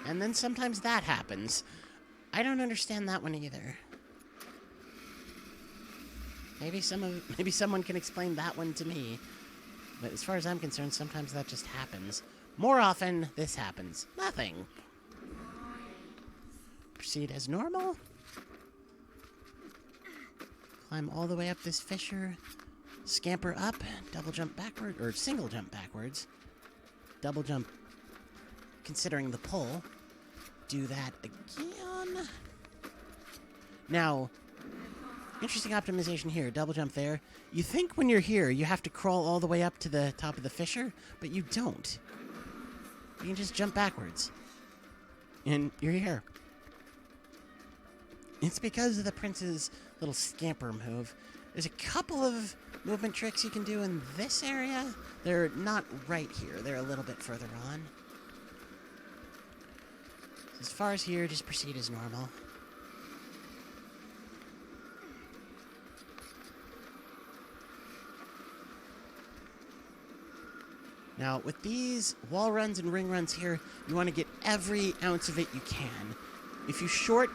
A: And then sometimes that happens. I don't understand that one either. Maybe someone can explain that one to me. But as far as I'm concerned, sometimes that just happens. More often, this happens. Nothing. proceed as normal. Climb all the way up this fissure. Scamper up. Double jump backward. Or single jump backwards. Double jump considering the pull. Do that again. Now, interesting optimization here. Double jump there. You think when you're here, you have to crawl all the way up to the top of the fissure, but you don't. You can just jump backwards. And you're here. It's because of the prince's little scamper move. There's a couple of movement tricks you can do in this area. They're not right here. They're a little bit further on. As far as here, just proceed as normal. Now, with these wall runs and ring runs here, you want to get every ounce of it you can. If you short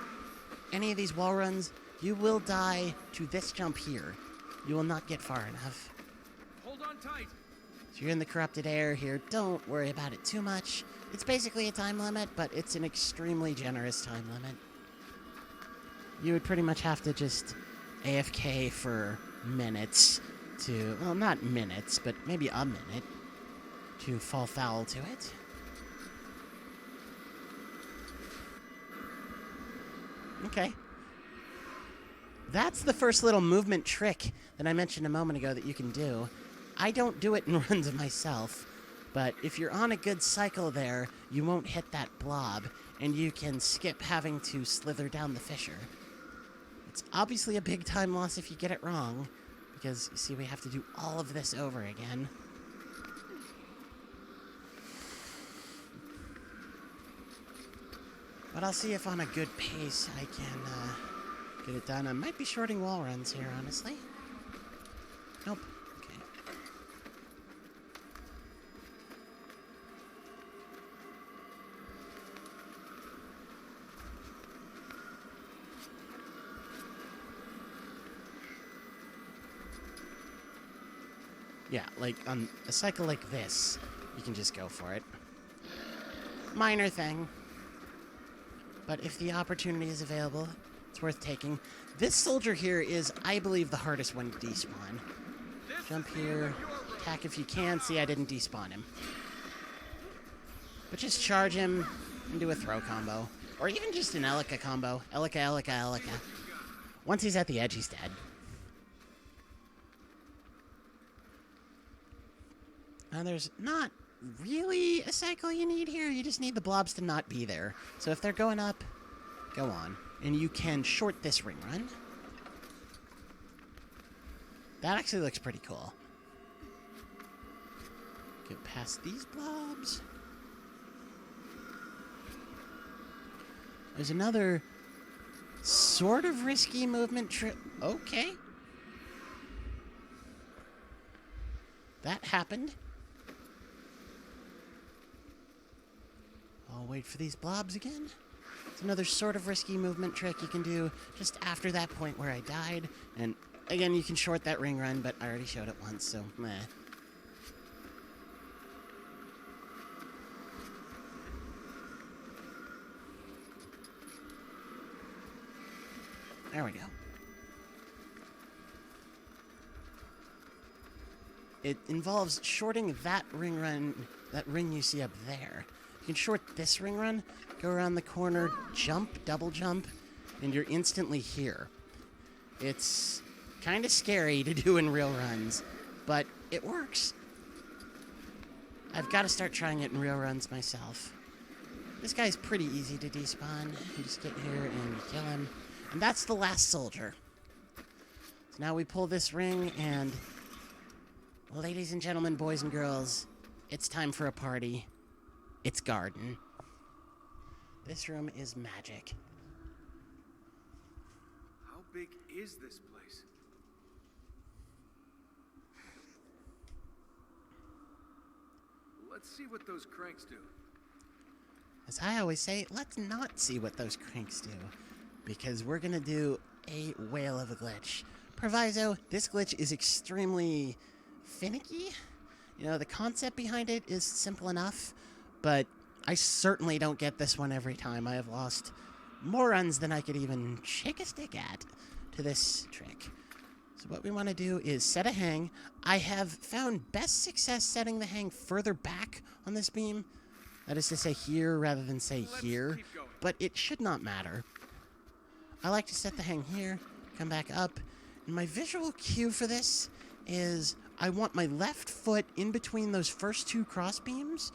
A: any of these wall runs, you will die to this jump here. You will not get far enough.
B: Hold on tight.
A: So you're in the corrupted air here. Don't worry about it too much. It's basically a time limit, but it's an extremely generous time limit. You would pretty much have to just AFK for minutes to... Well, not minutes, but maybe a minute to fall foul to it. Okay. That's the first little movement trick that I mentioned a moment ago that you can do. I don't do it in runs myself, but if you're on a good cycle there, you won't hit that blob, and you can skip having to slither down the fissure. It's obviously a big time loss if you get it wrong, because, you see, we have to do all of this over again. But I'll see if on a good pace I can get it done. I might be shorting wall runs here, honestly. Nope. Okay. Yeah, like on a cycle like this, you can just go for it. Minor thing. But if the opportunity is available, it's worth taking. This soldier here is, I believe, the hardest one to despawn. Jump here, attack if you can. See, I didn't despawn him. But just charge him and do a throw combo. Or even just an Elika combo. Elika, Elika, Elika. Once he's at the edge, he's dead. Now, there's not really a cycle you need here. You just need the blobs to not be there. So if they're going up, go on. And you can short this ring run. That actually looks pretty cool. Get past these blobs. There's another sort of risky movement trick. Okay. That happened. I'll wait for these blobs again. It's another sort of risky movement trick you can do just after that point where I died. And again, you can short that ring run, but I already showed it once, so meh. There we go. It involves shorting that ring run, that ring you see up there. You can short this ring run, go around the corner, jump, double jump, and you're instantly here. It's kind of scary to do in real runs, but it works. I've got to start trying it in real runs myself. This guy's pretty easy to despawn. You just get here and you kill him. And that's the last soldier. So now we pull this ring and... Ladies and gentlemen, boys and girls, it's time for a party. It's garden. This room is magic.
B: How big is this place? Let's see what those cranks do.
A: As I always say, let's not see what those cranks do, because we're gonna do a whale of a glitch. Proviso, this glitch is extremely finicky. You know, the concept behind it is simple enough, but I certainly don't get this one every time. I have lost more runs than I could even shake a stick at to this trick. So what we want to do is set a hang. I have found best success setting the hang further back on this beam. That is to say here rather than say here. But it should not matter. I like to set the hang here, come back up. And my visual cue for this is I want my left foot in between those first two cross beams.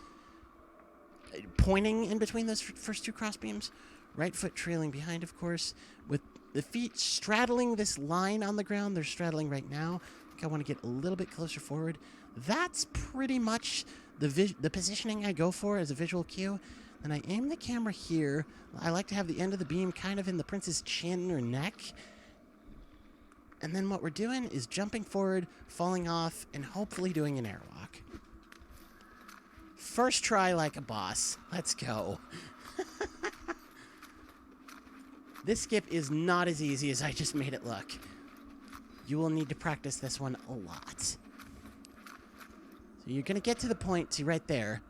A: Pointing in between those first two cross beams. Right foot trailing behind, of course, with the feet straddling this line on the ground. They're straddling right now. I think I want to get a little bit closer forward. That's pretty much the positioning I go for as a visual cue. Then I aim the camera here. I like to have the end of the beam kind of in the prince's chin or neck. And then what we're doing is jumping forward, falling off, and hopefully doing an airwalk. First try like a boss. Let's go. This skip is not as easy as I just made it look. You will need to practice this one a lot. So you're going to get to the point, see right there.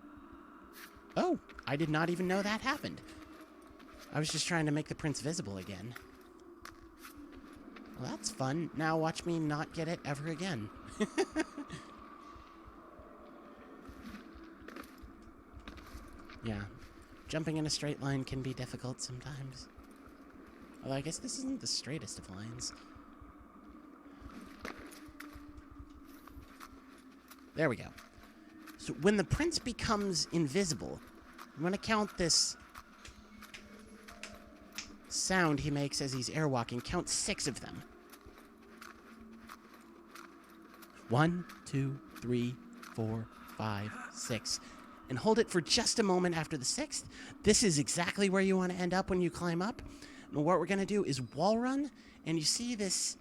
A: Oh, I did not even know that happened. I was just trying to make the prince visible again. Well, that's fun. Now watch me not get it ever again. Yeah, jumping in a straight line can be difficult sometimes. Although I guess this isn't the straightest of lines. There we go. So when the prince becomes invisible, I'm going to count this sound he makes as he's airwalking. Count 6 of them. 1, 2, 3, 4, 5, 6. And hold it for just a moment after the 6th. This is exactly where you want to end up when you climb up. And what we're going to do is wall run. And you see this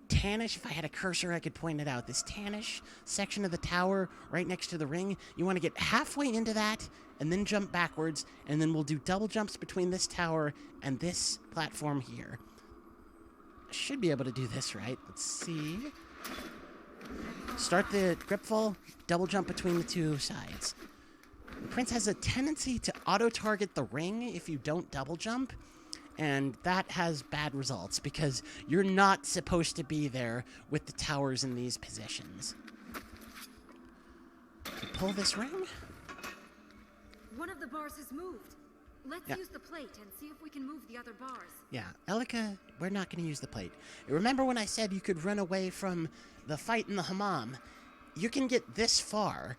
A: tannish, if I had a cursor I could point it out, this tannish section of the tower right next to the ring. You want to get halfway into that and then jump backwards. And then we'll do double jumps between this tower and this platform here. I should be able to do this right. Let's see. Start the grip fall, double jump between the two sides. The prince has a tendency to auto-target the ring if you don't double jump, and that has bad results because you're not supposed to be there with the towers in these positions. So pull this ring.
C: One of the bars has moved. Let's use the plate and see if we can move the other bars.
A: Yeah, Elika, we're not going to use the plate. Remember when I said you could run away from the fight in the hammam? You can get this far,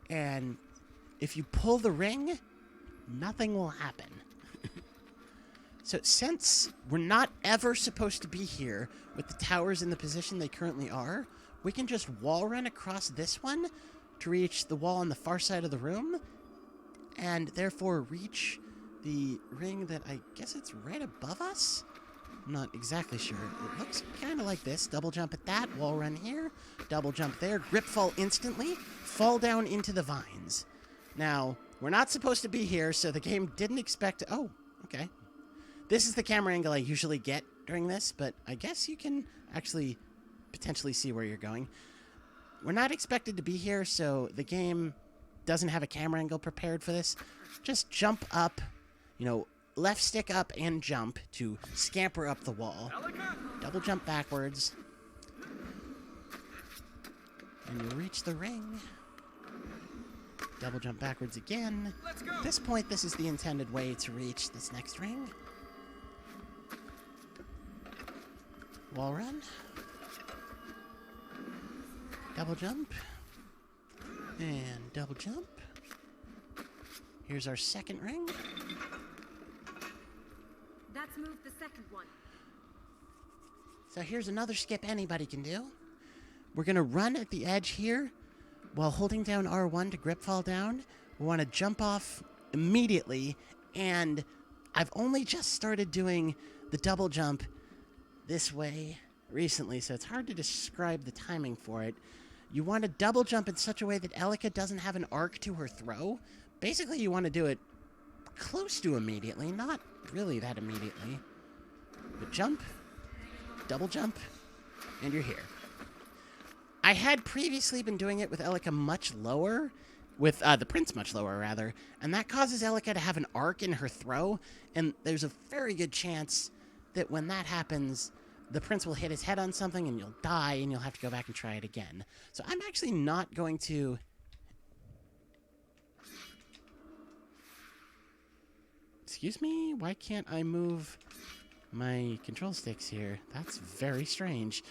A: and if you pull the ring, nothing will happen. So since we're not ever supposed to be here with the towers in the position they currently are, we can just wall run across this one to reach the wall on the far side of the room, and therefore reach the ring that I guess it's right above us? I'm not exactly sure. It looks kind of like this. Double jump at that, wall run here, double jump there, grip fall instantly, fall down into the vines. Now, we're not supposed to be here, so the game didn't expect to... Oh, okay. This is the camera angle I usually get during this, but I guess you can actually potentially see where you're going. We're not expected to be here, so the game doesn't have a camera angle prepared for this. Just jump up, you know, left stick up and jump to scamper up the wall. Double jump backwards. And you'll reach the ring. Double jump backwards again. At this point, this is the intended way to reach this next ring. Wall run. Double jump. And double jump. Here's our second ring.
C: That's moved the second one.
A: So here's another skip anybody can do. We're going to run at the edge here while holding down R1 to grip fall down. We want to jump off immediately, and I've only just started doing the double jump this way recently, so it's hard to describe the timing for it. You want to double jump in such a way that Elika doesn't have an arc to her throw. Basically, you want to do it close to immediately, not really that immediately. But jump, double jump, and you're here. I had previously been doing it with Elika much lower, with the prince much lower, rather. And that causes Elika to have an arc in her throw, and there's a very good chance that when that happens, the prince will hit his head on something and you'll die and you'll have to go back and try it again. So I'm actually not going to... Excuse me? Why can't I move my control sticks here? That's very strange.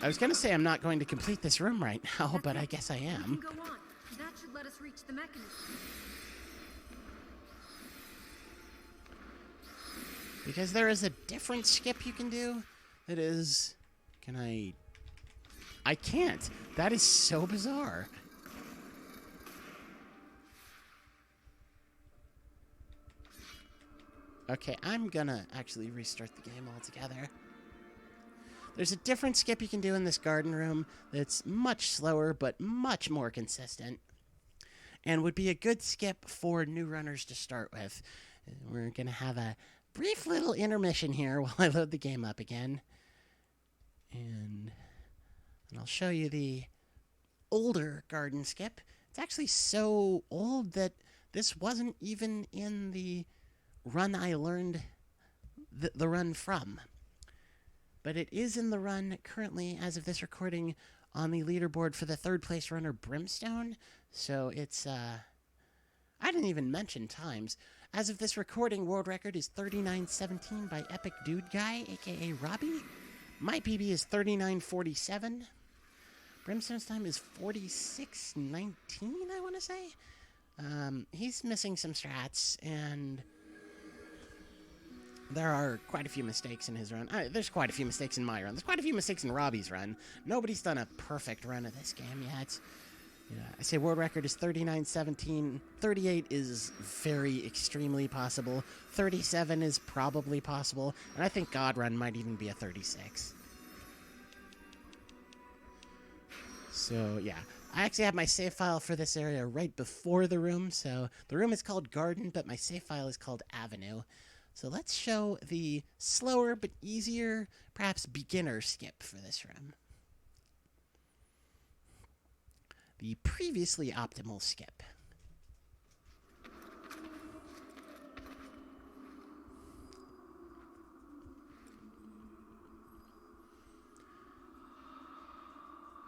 A: I was going to say I'm not going to complete this room right now, but I guess I am.
C: We can go on. That should let us reach the mechanism.
A: Because there is a different skip you can do. That is... Can I... I can't. That is so bizarre. Okay, I'm gonna actually restart the game altogether. There's a different skip you can do in this garden room that's much slower but much more consistent. And would be a good skip for new runners to start with. We're gonna have a brief little intermission here while I load the game up again. And I'll show you the older garden skip. It's actually so old that this wasn't even in the run I learned the run from. But it is in the run currently, as of this recording, on the leaderboard for the third place runner, Brimstone. So it's, I didn't even mention times. As of this recording, world record is 39:17 by Epic Dude Guy, aka Robbie. My PB is 39:47. Brimstone's time is 46:19, I want to say. He's missing some strats, and there are quite a few mistakes in his run. There's quite a few mistakes in my run. There's quite a few mistakes in Robbie's run. Nobody's done a perfect run of this game yet. Yeah, I say world record is 39:17. 38 is very extremely possible. 37 is probably possible. And I think God Run might even be a 36. So, yeah. I actually have my save file for this area right before the room. So, the room is called Garden, but my save file is called Avenue. So, let's show the slower but easier, perhaps beginner skip for this room. The previously optimal skip.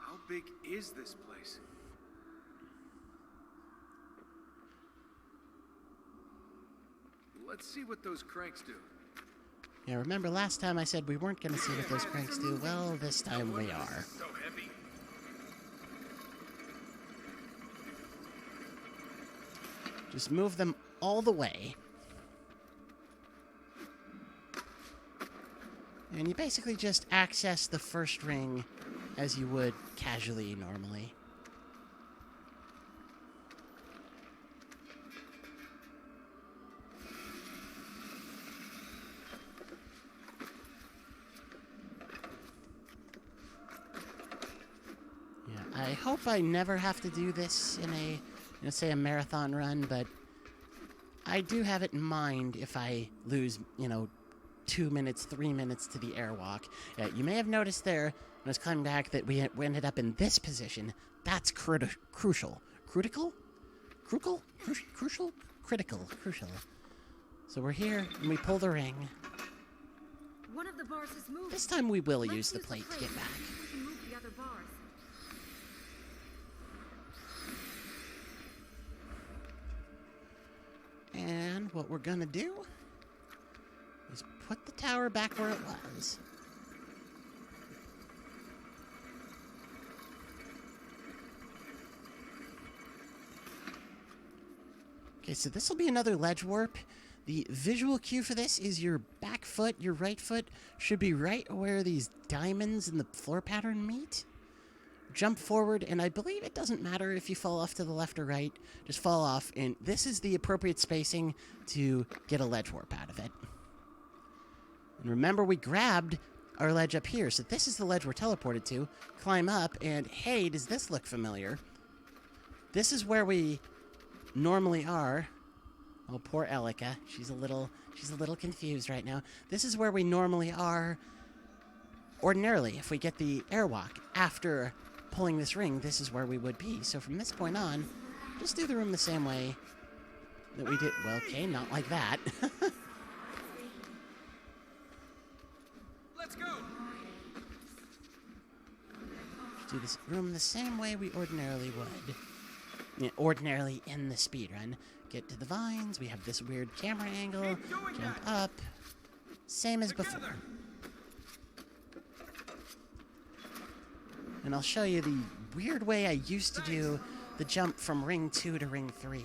B: How big is this place? Let's see what those cranks do.
A: Yeah, remember last time I said we weren't going to see what those cranks do? Well, this time we are.
B: So heavy.
A: Just move them all the way. And you basically just access the first ring as you would casually normally. Yeah, I hope I never have to do this in a, say a marathon run, but I do have it in mind if I lose, 2 minutes, 3 minutes to the airwalk. You may have noticed there when I was climbing back that we ended up in this position. That's crucial. Critical? Crucial? Critical. So we're here, and we pull the ring.
C: One of the bars has moved.
A: This time we will use the plate to get back.
C: We can move the other bars.
A: And what we're gonna do is put the tower back where it was. Okay, so this will be another ledge warp. The visual cue for this is your back foot, your right foot, should be right where these diamonds in the floor pattern meet. Jump forward, and I believe it doesn't matter if you fall off to the left or right. Just fall off, and this is the appropriate spacing to get a ledge warp out of it. And remember, we grabbed our ledge up here, so this is the ledge we're teleported to. Climb up, and hey, does this look familiar? This is where we normally are. Oh, poor Elika. She's a little confused right now. This is where we normally are. Ordinarily, if we get the airwalk after pulling this ring, this is where we would be. So from this point on, Just do the room the same way that we did. Well, okay, not like that.
B: Let's go.
A: Do this room the same way we ordinarily would. Yeah, ordinarily in the speedrun. Get to the vines. We have this weird camera angle. Jump up. Same as before. And I'll show you the weird way I used to do the jump from ring 2 to ring 3.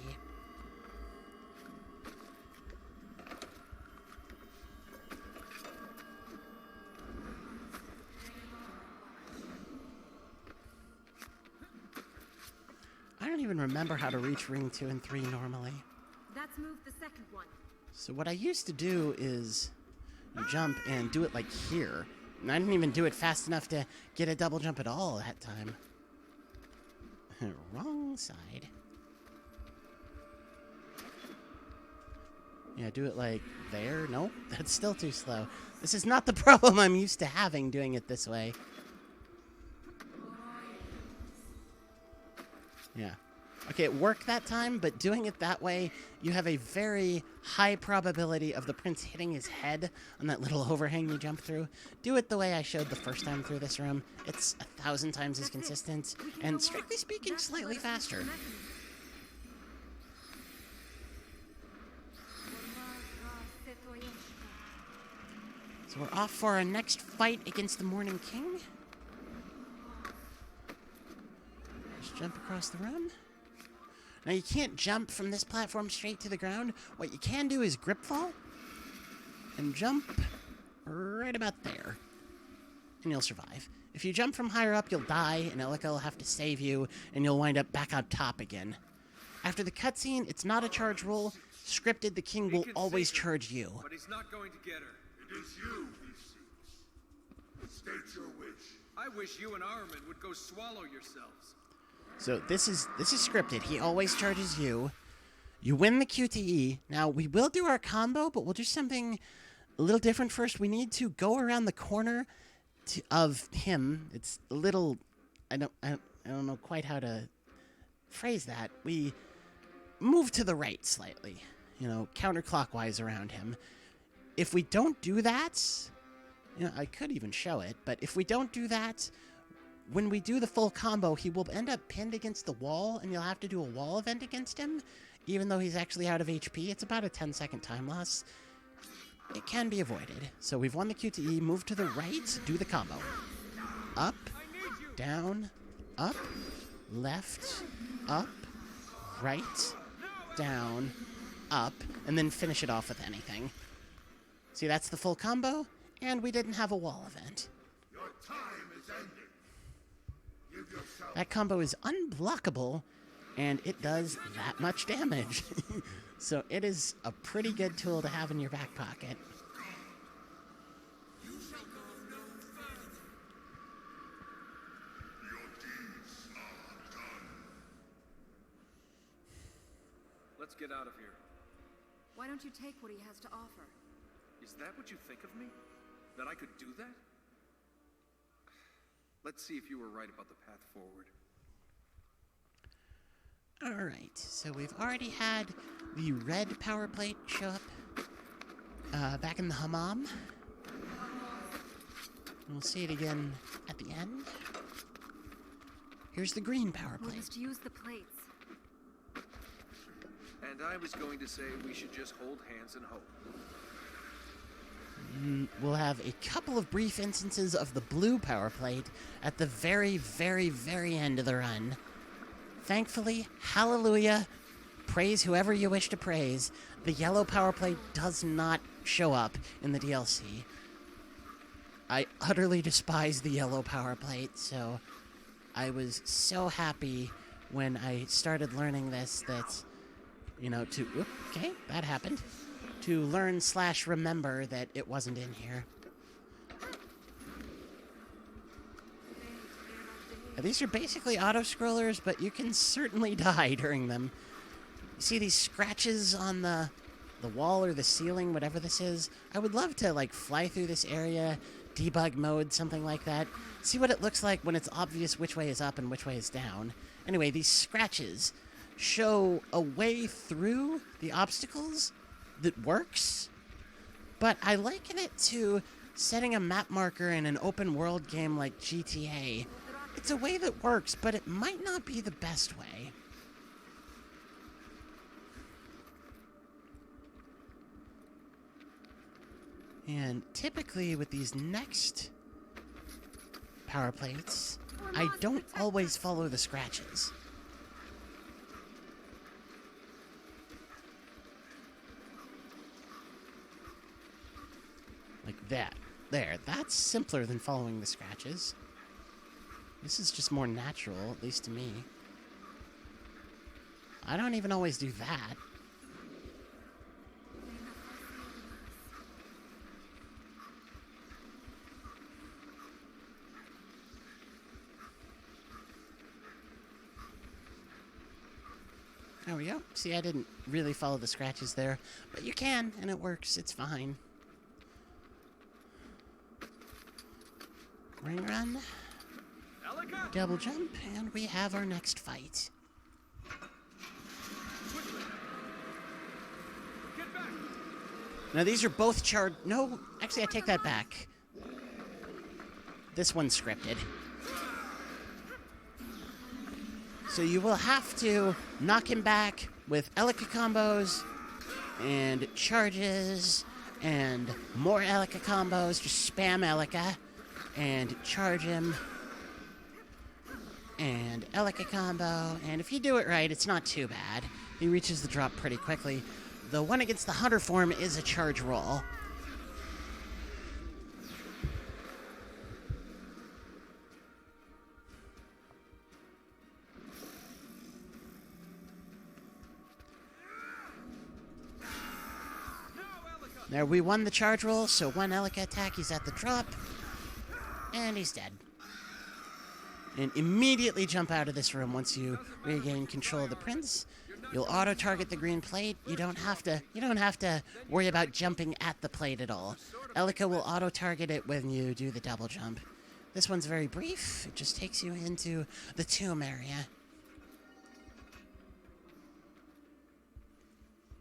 A: I don't even remember how to reach ring 2 and 3 normally.
C: That's moved the second one.
A: So what I used to do is jump and do it like here. And I didn't even do it fast enough to get a double jump at all that time. Wrong side. Yeah, do it like there. Nope, that's still too slow. This is not the problem I'm used to having doing it this way. Yeah. Okay, it worked that time, but doing it that way, you have a very high probability of the prince hitting his head on that little overhang you jump through. Do it the way I showed the first time through this room. It's 1,000 times as consistent, and strictly speaking, slightly faster. So we're off for our next fight against the Morning King. Just jump across the room. Now, you can't jump from this platform straight to the ground. What you can do is grip fall and jump right about there, and you'll survive. If you jump from higher up, you'll die, and Elika will have to save you, and you'll wind up back on top again. After the cutscene, it's not a charge roll. Scripted, the king will always charge you.
B: But he's not going to get her.
D: It is you he seeks. State your wish.
B: I wish you and Armin would go swallow yourselves.
A: So this is scripted. He always charges you. You win the QTE. Now, we will do our combo, but we'll do something a little different first. We need to go around the corner of him. It's a little... I don't know quite how to phrase that. We move to the right slightly. You know, counterclockwise around him. If we don't do that... You know, I could even show it, but if we don't do that... When we do the full combo, he will end up pinned against the wall, and you'll have to do a wall event against him, even though he's actually out of HP. It's about a 10-second time loss. It can be avoided. So we've won the QTE, move to the right, do the combo. Up, down, up, left, up, right, down, up, and then finish it off with anything. See, that's the full combo, and we didn't have a wall event.
D: Your time is ending.
A: That combo is unblockable, and it does that much damage. So it is a pretty good tool to have in your back pocket.
D: You shall go no further. Your deeds are done.
B: Let's get out of here.
C: Why don't you take what he has to offer?
B: Is that what you think of me? That I could do that? Let's see if you were right about the path forward.
A: Alright, so we've already had the red power plate show up back in the hammam. We'll see it again at the end. Here's the green power
C: We
A: plate.
C: must use the plates.
B: And I was going to say we should just hold hands and hope.
A: We'll have a couple of brief instances of the blue power plate at the very, very, very end of the run. Thankfully, hallelujah, praise whoever you wish to praise, the yellow power plate does not show up in the DLC. I utterly despise the yellow power plate, so I was so happy when I started learning this that, you know, okay, that happened. To learn/remember that it wasn't in here. Now, these are basically auto-scrollers, but you can certainly die during them. You see these scratches on the wall or the ceiling, whatever this is? I would love to, like, fly through this area, debug mode, something like that. See what it looks like when it's obvious which way is up and which way is down. Anyway, these scratches, show a way through the obstacles that works, but I liken it to setting a map marker in an open world game like GTA. It's a way that works, but it might not be the best way. And typically with these next power plates, I don't always follow the scratches. Like that. There, that's simpler than following the scratches. This is just more natural, at least to me. I don't even always do that. There we go. See, I didn't really follow the scratches there, but you can, and it works. It's fine. Ring run,
B: Elika!
A: double jump, and we have our next fight.
B: Get back!
A: Now these are both charred. No, actually I take that back. This one's scripted. So you will have to knock him back with Elika combos and charges and more Elika combos. Just spam Elika and charge him and Elika combo. And if you do it right, it's not too bad. He reaches the drop pretty quickly. The one against the hunter form is a charge roll. There, we won the charge roll, so one Elika attack, he's at the drop, and he's dead. And immediately jump out of this room once you regain control of the prince. You'll auto-target the green plate. You don't have to worry about jumping at the plate at all. Elika will auto-target it when you do the double jump. This one's very brief. It just takes you into the tomb area.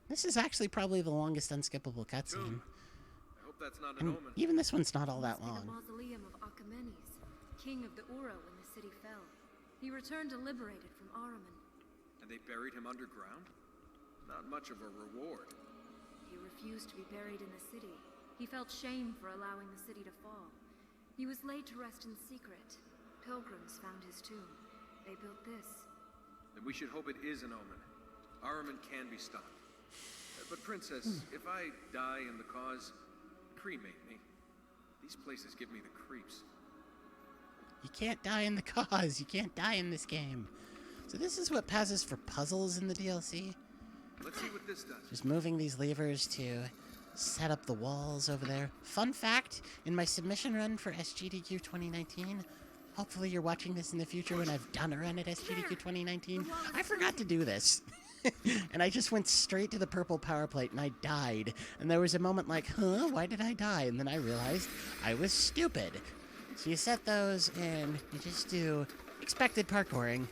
A: This is actually probably the longest unskippable cutscene.
B: I hope that's not an
A: And
B: omen.
A: even this one's not all that
C: The
A: long.
C: mausoleum of Achaemenes, king of the Ura when the city fell. He returned liberated from Ahriman.
B: And they buried him underground? Not much of a reward.
C: He refused to be buried in the city. He felt shame for allowing the city to fall. He was laid to rest in secret. Pilgrims found his tomb. They built this.
B: Then we should hope it is an omen. Ahriman can be stopped. But Princess, if I die in the cause, cremate me. These places give me the creeps.
A: You can't die in the cause. You can't die in this game. So this is what passes for puzzles in the DLC.
B: Let's see what this does.
A: Just moving these levers to set up the walls over there. Fun fact, in my submission run for SGDQ 2019, hopefully you're watching this in the future when I've done a run at SGDQ 2019, I forgot to do this. And I just went straight to the purple power plate and I died. And there was a moment like, huh, why did I die? And then I realized I was stupid. So you set those and you just do expected parkouring.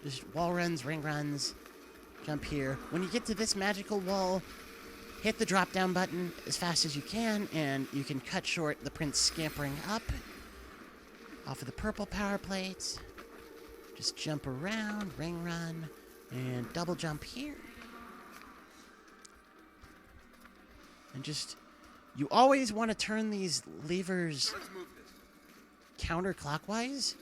A: Just wall runs, ring runs, jump here. When you get to this magical wall, hit the drop down button as fast as you can and you can cut short the prince scampering up off of the purple power plate. Just jump around, ring run, and double jump here. And just, you always want to turn these levers
B: Let's move this.
A: counterclockwise.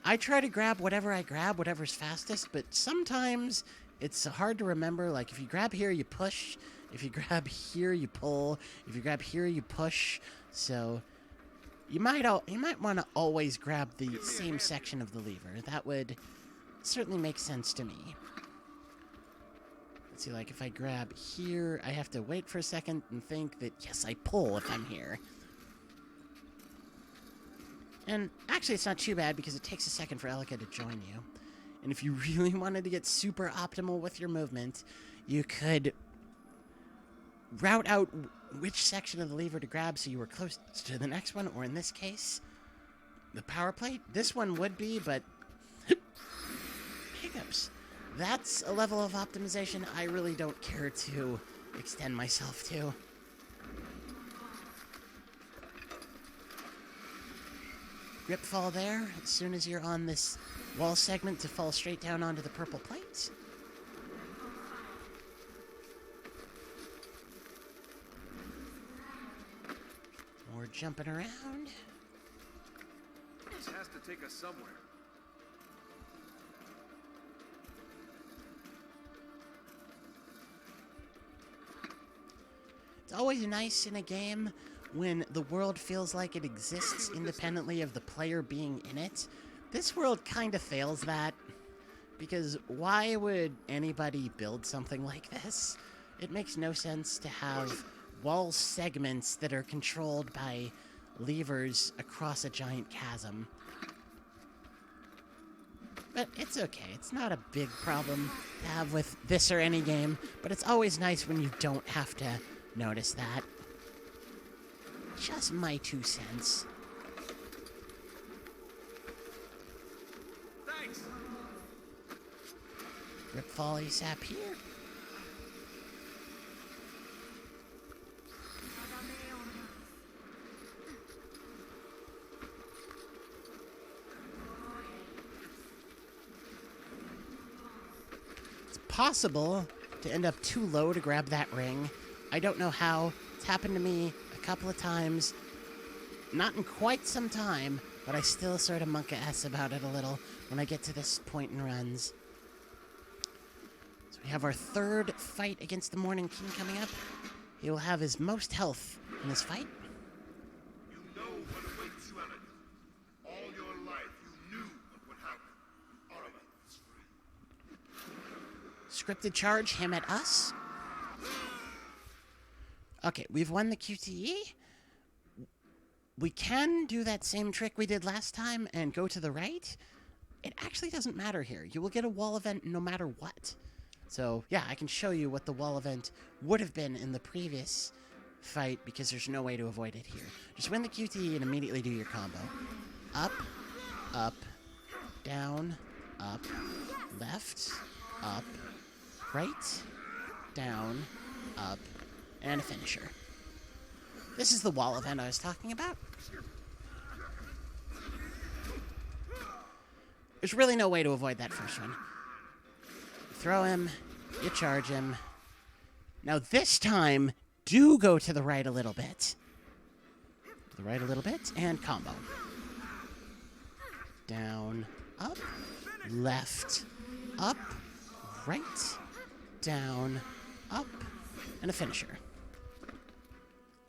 A: I try to grab whatever I grab, whatever's fastest, but sometimes it's hard to remember. Like if you grab here, you push. If you grab here, you pull. If you grab here, you push. So you might want to always grab the same section of the lever. That would certainly make sense to me. Let's see, like if I grab here, I have to wait for a second and think that, yes, I pull if I'm here. And actually, it's not too bad because it takes a second for Elika to join you. And if you really wanted to get super optimal with your movement, you could route out which section of the lever to grab so you were close to the next one, or in this case, the power plate. This one would be, but hiccups. That's a level of optimization I really don't care to extend myself to. Grip fall there, as soon as you're on this wall segment to fall straight down onto the purple plate. More jumping around.
B: This has to take us somewhere.
A: It's always nice in a game when the world feels like it exists independently of the player being in it. This world kind of fails that, because why would anybody build something like this? It makes no sense to have wall segments that are controlled by levers across a giant chasm. But it's okay, it's not a big problem to have with this or any game, but it's always nice when you don't have to notice that. Just my 2 cents.
B: Thanks.
A: Rip fall ASAP here. It's possible to end up too low to grab that ring. I don't know how. It's happened to me a couple of times. Not in quite some time, but I still sort of monk-ass about it a little when I get to this point in runs. So we have our third fight against the Morning King coming up. He will have his most health in this fight.
D: You know what awaits you, Anakin. All your life you knew what would happen. Armament is free.
A: Scripted charge, him at us. Okay, we've won the QTE. We can do that same trick we did last time and go to the right. It actually doesn't matter here. You will get a wall event no matter what. So, yeah, I can show you what the wall event would have been in the previous fight because there's no way to avoid it here. Just win the QTE and immediately do your combo. Up, up, down, up, left, up, right, down, up, and a finisher. This is the wall event I was talking about. There's really no way to avoid that first one. You throw him, you charge him. Now this time, do go to the right a little bit. To the right a little bit, and combo. Down, up, left, up, right, down, up, and a finisher.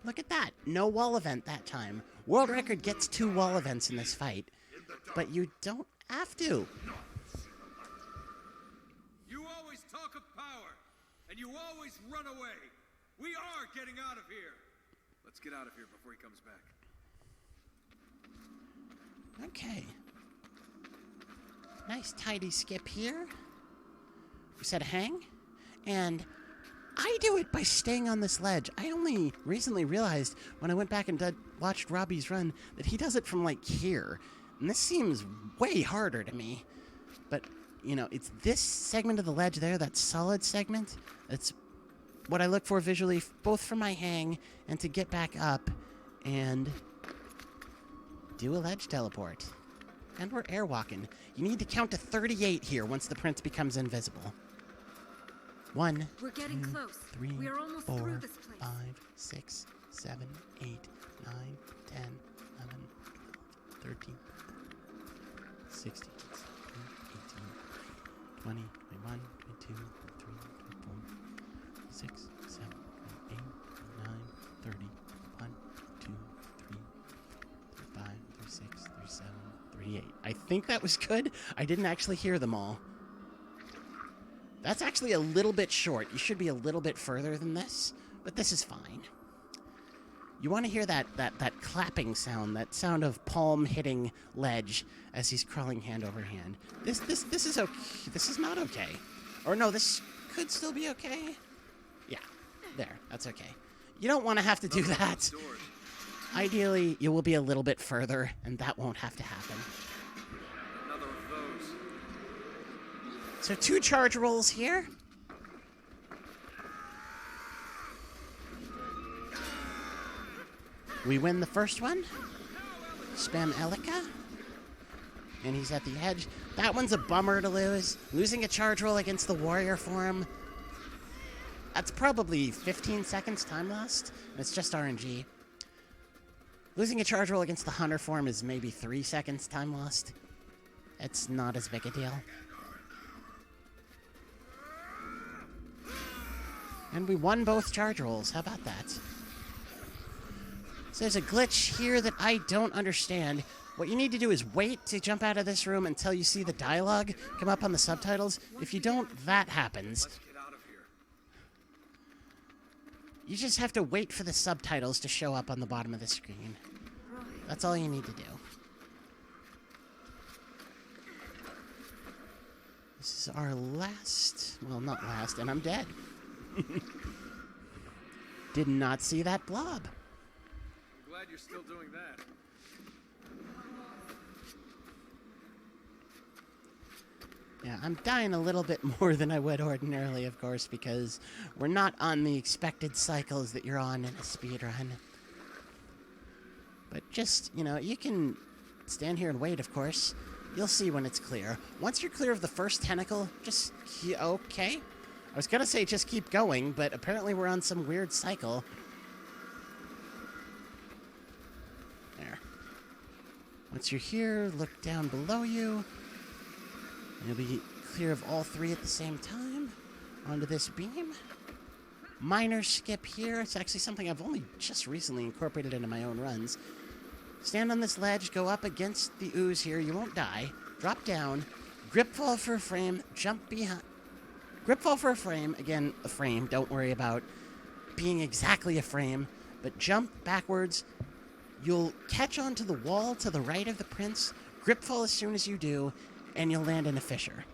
A: Look at that. No wall event that time. World record gets 2 wall events in this fight, but you don't have to.
B: You always talk of power, and you always run away. We are getting out of here. Let's get out of here before he comes back.
A: Okay. Nice tidy skip here. We set a hang, and I do it by staying on this ledge. I only recently realized when I went back and watched Robbie's run that he does it from like here. And this seems way harder to me. But, you know, it's this segment of the ledge there, that solid segment. That's what I look for visually, both for my hang and to get back up and do a ledge teleport. And we're airwalking. You need to count to 38 here once the prince becomes invisible. 1,
C: We're getting
A: 2,
C: close.
A: 3,
C: We are almost
A: 4,
C: through this place.
A: 5, 6, 7, 8, 9, 10, 11, 12, 13, 16, 17, 18, 20, 21, 22, 23, 24, 26, 7, 8, 9, 30, 1, 2, 3, 35, 36, 37, 38. I think that was good. I didn't actually hear them all. That's actually a little bit short. You should be a little bit further than this, but this is fine. You want to hear that clapping sound, that sound of palm hitting ledge as he's crawling hand over hand. This is okay. This is not okay. Or no, this could still be okay. Yeah, there. That's okay. You don't want to have to do that. Ideally, you will be a little bit further, and that won't have to happen.
B: Another of those.
A: So 2 charge rolls here. We win the first one. Spam Elika. And he's at the edge. That one's a bummer to lose. Losing a charge roll against the warrior form. That's probably 15 seconds time lost. And it's just RNG. Losing a charge roll against the hunter form is maybe 3 seconds time lost. It's not as big a deal. And we won both charge rolls. How about that? So there's a glitch here that I don't understand. What you need to do is wait to jump out of this room until you see the dialogue come up on the subtitles. If you don't, that happens.
B: Let's get out of here.
A: You just have to wait for the subtitles to show up on the bottom of the screen. That's all you need to do. This is our last... Well, not last, and I'm dead. Did not see that blob.
B: Glad you're still doing that.
A: Yeah, I'm dying a little bit more than I would ordinarily, of course, because we're not on the expected cycles that you're on in a speedrun. But just, you know, you can stand here and wait, of course. You'll see when it's clear. Once you're clear of the first tentacle, just... Okay. I was gonna say just keep going, but apparently we're on some weird cycle. There. Once you're here, look down below you. And you'll be clear of all 3 at the same time. Onto this beam. Minor skip here. It's actually something I've only just recently incorporated into my own runs. Stand on this ledge, go up against the ooze here. You won't die. Drop down. Grip fall for a frame. Jump behind. Grip fall for a frame. Again, a frame. Don't worry about being exactly a frame. But jump backwards. You'll catch onto the wall to the right of the prince. Grip fall as soon as you do. And you'll land in a fissure.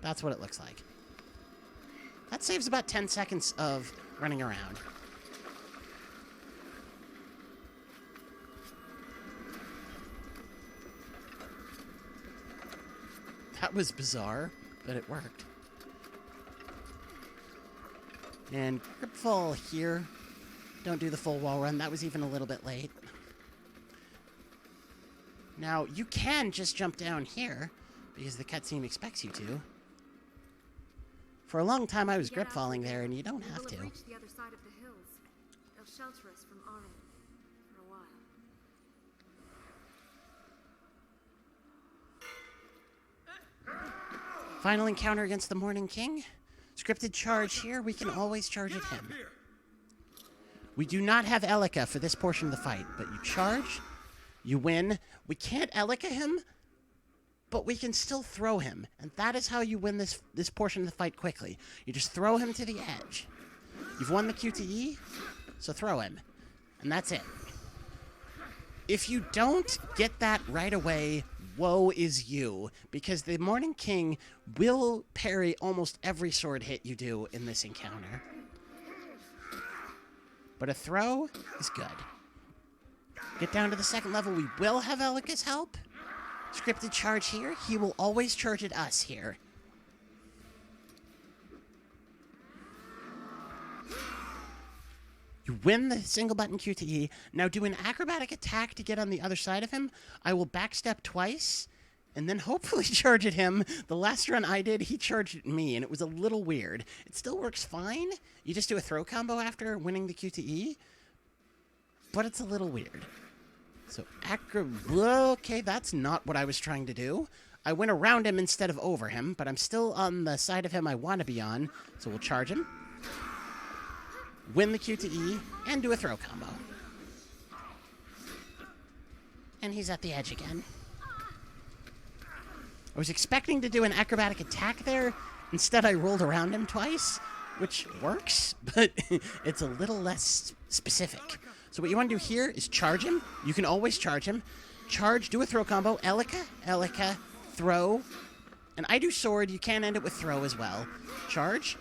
A: That's what it looks like. That saves about 10 seconds of running around. That was bizarre, but it worked. And grip fall here. Don't do the full wall run. That was even a little bit late. Now, you can just jump down here, because the cutscene expects you to. For a long time, I was grip falling there, and you don't have to.
C: We'll reach the other side of the hills. They'll shelter us from Arin for a while.
A: Final encounter against the Morning King. Scripted charge here. We can always charge at him. We do not have Elika for this portion of the fight, but you charge, you win. We can't Elika him, but we can still throw him. And that is how you win this portion of the fight quickly. You just throw him to the edge. You've won the QTE, so throw him. And that's it. If you don't get that right away, woe is you. Because the Morning King will parry almost every sword hit you do in this encounter. But a throw is good. Get down to the second level. We will have Elika's help. Scripted charge here. He will always charge at us here. You win the single button QTE. Now do an acrobatic attack to get on the other side of him. I will backstep twice and then hopefully charge at him. The last run I did, he charged at me, and it was a little weird. It still works fine. You just do a throw combo after winning the QTE, but it's a little weird. So, okay, that's not what I was trying to do. I went around him instead of over him, but I'm still on the side of him I want to be on, so we'll charge him, win the QTE, and do a throw combo. And he's at the edge again. I was expecting to do an acrobatic attack there. Instead, I rolled around him twice, which works, but it's a little less specific. So what you want to do here is charge him. You can always charge him. Charge, do a throw combo. Elika, Elika, throw. And I do sword. You can end it with throw as well. Charge,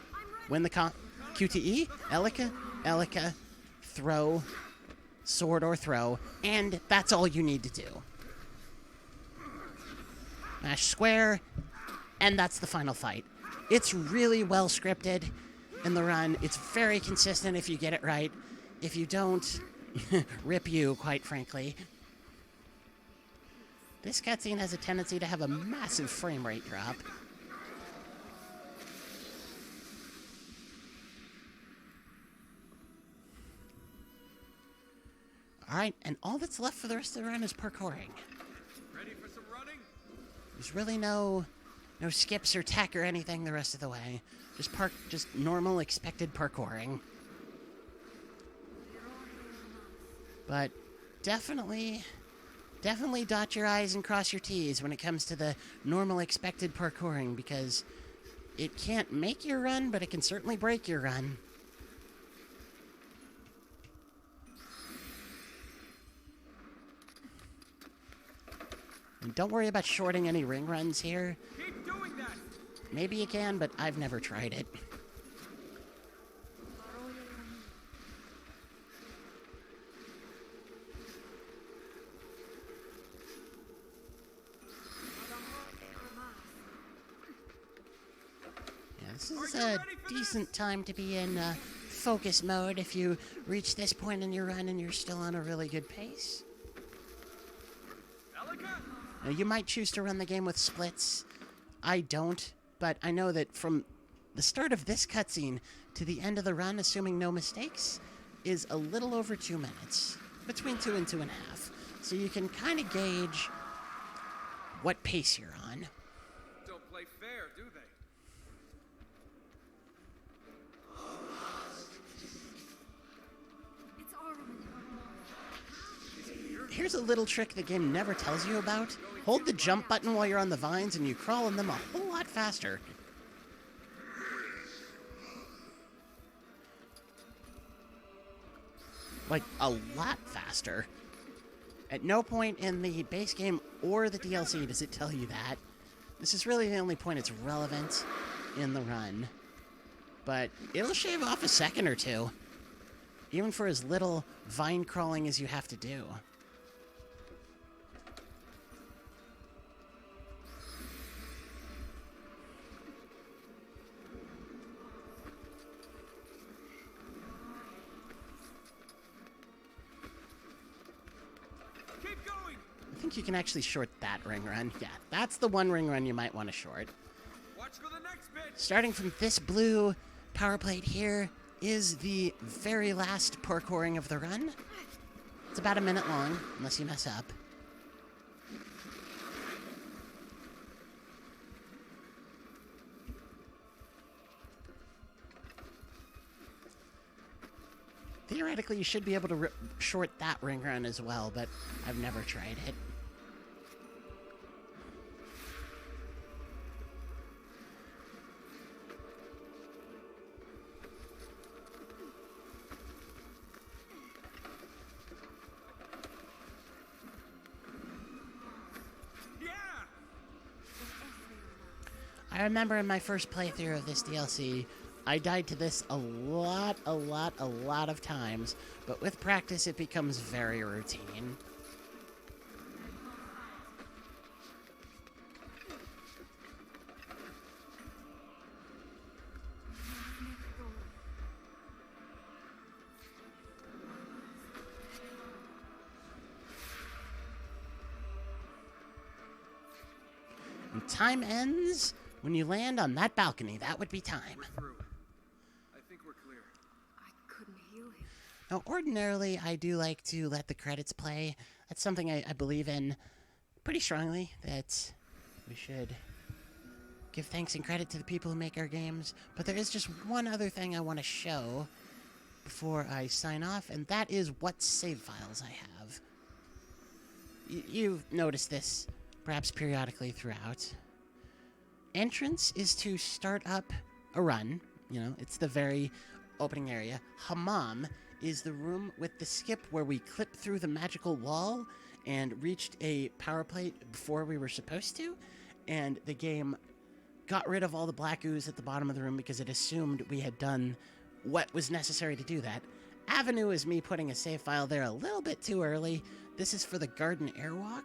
A: win the QTE, Elika, Elika, throw, sword or throw, and that's all you need to do. mash square, and that's the final fight. It's really well scripted in the run. It's very consistent if you get it right. If you don't, rip you, quite frankly. This cutscene has a tendency to have a massive frame rate drop. Alright, and all that's left for the rest of the run is parkouring.
B: Ready for some running?
A: There's really no skips or tech or anything the rest of the way. Just normal expected parkouring. But definitely dot your I's and cross your T's when it comes to the normal expected parkouring, because it can't make your run, but it can certainly break your run. And don't worry about shorting any ring runs here.
B: Keep doing that!
A: Maybe you can, but I've never tried it. Yeah, this is a decent time to be in focus mode if you reach this point in your run and you're still on a really good pace. Now, you might choose to run the game with splits. I don't, but I know that from the start of this cutscene to the end of the run, assuming no mistakes, is a little over 2 minutes. Between 2 and 2.5. So you can kind of gauge what pace you're on.
B: Don't play fair, do they?
C: It's Arwen.
A: Here's a little trick the game never tells you about. Hold the jump button while you're on the vines and you crawl in them a whole lot faster. Like, a lot faster. At no point in the base game or the DLC does it tell you that. This is really the only point it's relevant in the run. But it'll shave off a second or two. Even for as little vine crawling as you have to do.
B: Keep going!
A: I think you can actually short that ring run. Yeah, that's the one ring run you might want to short.
B: Watch for the next bit!
A: Starting from this blue power plate here is the very last parkouring of the run. It's about 1 minute long, unless you mess up. Theoretically, you should be able to short that ring run as well, but I've never tried it.
B: Yeah!
A: I remember in my first playthrough of this DLC, I died to this a lot of times, but with practice it becomes very routine. And time ends when you land on that balcony. That would be time.
B: We're through. I think we're clear.
C: I couldn't heal him.
A: Now, ordinarily, I do like to let the credits play. That's something I believe in pretty strongly, that we should give thanks and credit to the people who make our games. But there is just one other thing I want to show before I sign off, and that is what save files I have. You've noticed this perhaps periodically throughout. Entrance is to start up a run. You know, it's the very opening area. Hammam is the room with the skip where we clipped through the magical wall and reached a power plate before we were supposed to, and the game got rid of all the black ooze at the bottom of the room because it assumed we had done what was necessary to do that. Avenue is me putting a save file there a little bit too early. This is for the garden airwalk.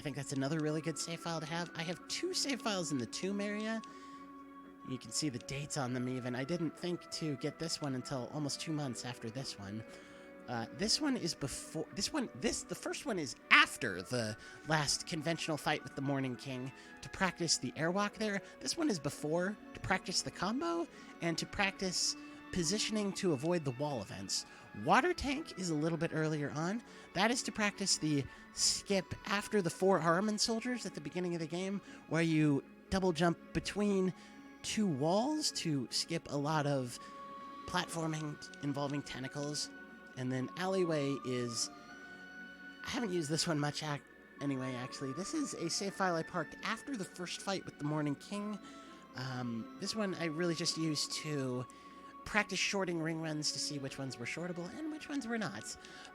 A: I think that's another really good save file to have. I have 2 save files in the Tomb area. You can see the dates on them even. I didn't think to get this one until almost 2 months after this one. This one is before... The first one is after the last conventional fight with the Morning King to practice the airwalk there. This one is before to practice the combo and to practice positioning to avoid the wall events. Water Tank is a little bit earlier on. That is to practice the skip after the 4 armament soldiers at the beginning of the game, where you double jump between 2 walls to skip a lot of platforming involving tentacles. And then Alleyway is... I haven't used this one much anyway, actually. This is a save file I parked after the first fight with the Morning King. This one I really just used to practice shorting ring runs to see which ones were shortable and which ones were not.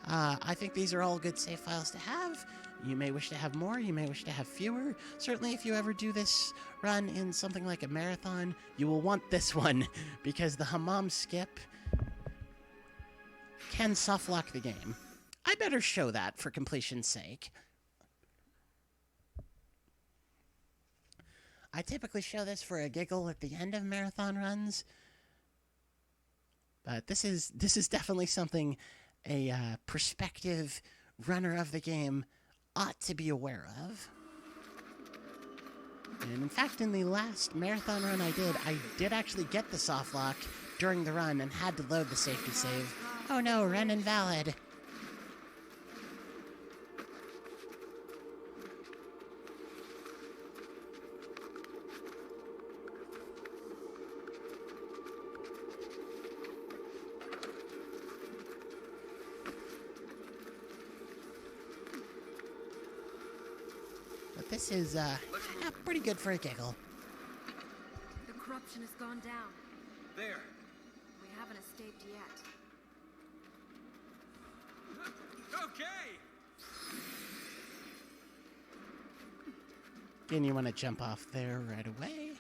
A: I think these are all good save files to have. You may wish to have more, you may wish to have fewer. Certainly if you ever do this run in something like a marathon, you will want this one, because the Hammam skip can softlock the game. I better show that for completion's sake. I typically show this for a giggle at the end of marathon runs, but this is definitely something a prospective runner of the game ought to be aware of. And in fact, in the last marathon run I did actually get the soft lock during the run and had to load the safety save. Oh no, run invalid. But this is pretty good for a giggle.
C: The corruption has gone down.
B: There.
C: We haven't escaped yet.
B: Okay.
A: Again, you want to jump off there right away.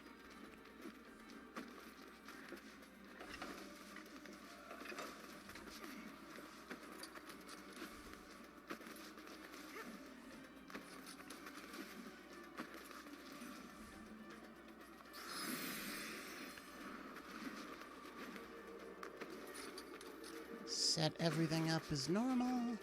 A: Set everything up as normal.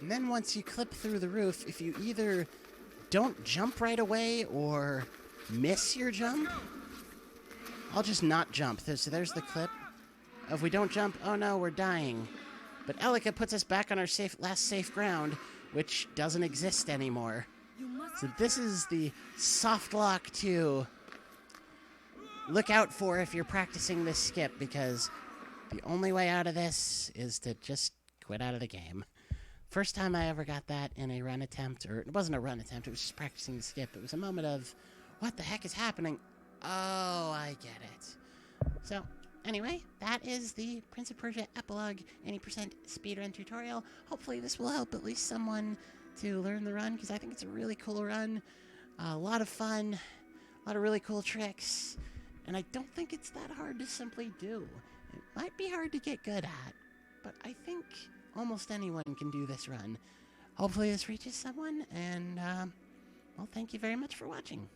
A: And then once you clip through the roof, if you either don't jump right away or miss your jump, I'll just not jump. So there's the clip. If we don't jump, oh no, we're dying. But Elika puts us back on our last safe ground, which doesn't exist anymore. So this is the soft lock to look out for if you're practicing this skip, because the only way out of this is to just quit out of the game. First time I ever got that in a run attempt, or it wasn't a run attempt, it was just practicing the skip. It was a moment of, what the heck is happening? Oh, I get it. So, anyway, that is the Prince of Persia epilogue 80% speedrun tutorial. Hopefully this will help at least someone to learn the run, because I think it's a really cool run. A lot of fun, a lot of really cool tricks, and I don't think it's that hard to simply do. It might be hard to get good at, but I think almost anyone can do this run. Hopefully this reaches someone, and, well, thank you very much for watching.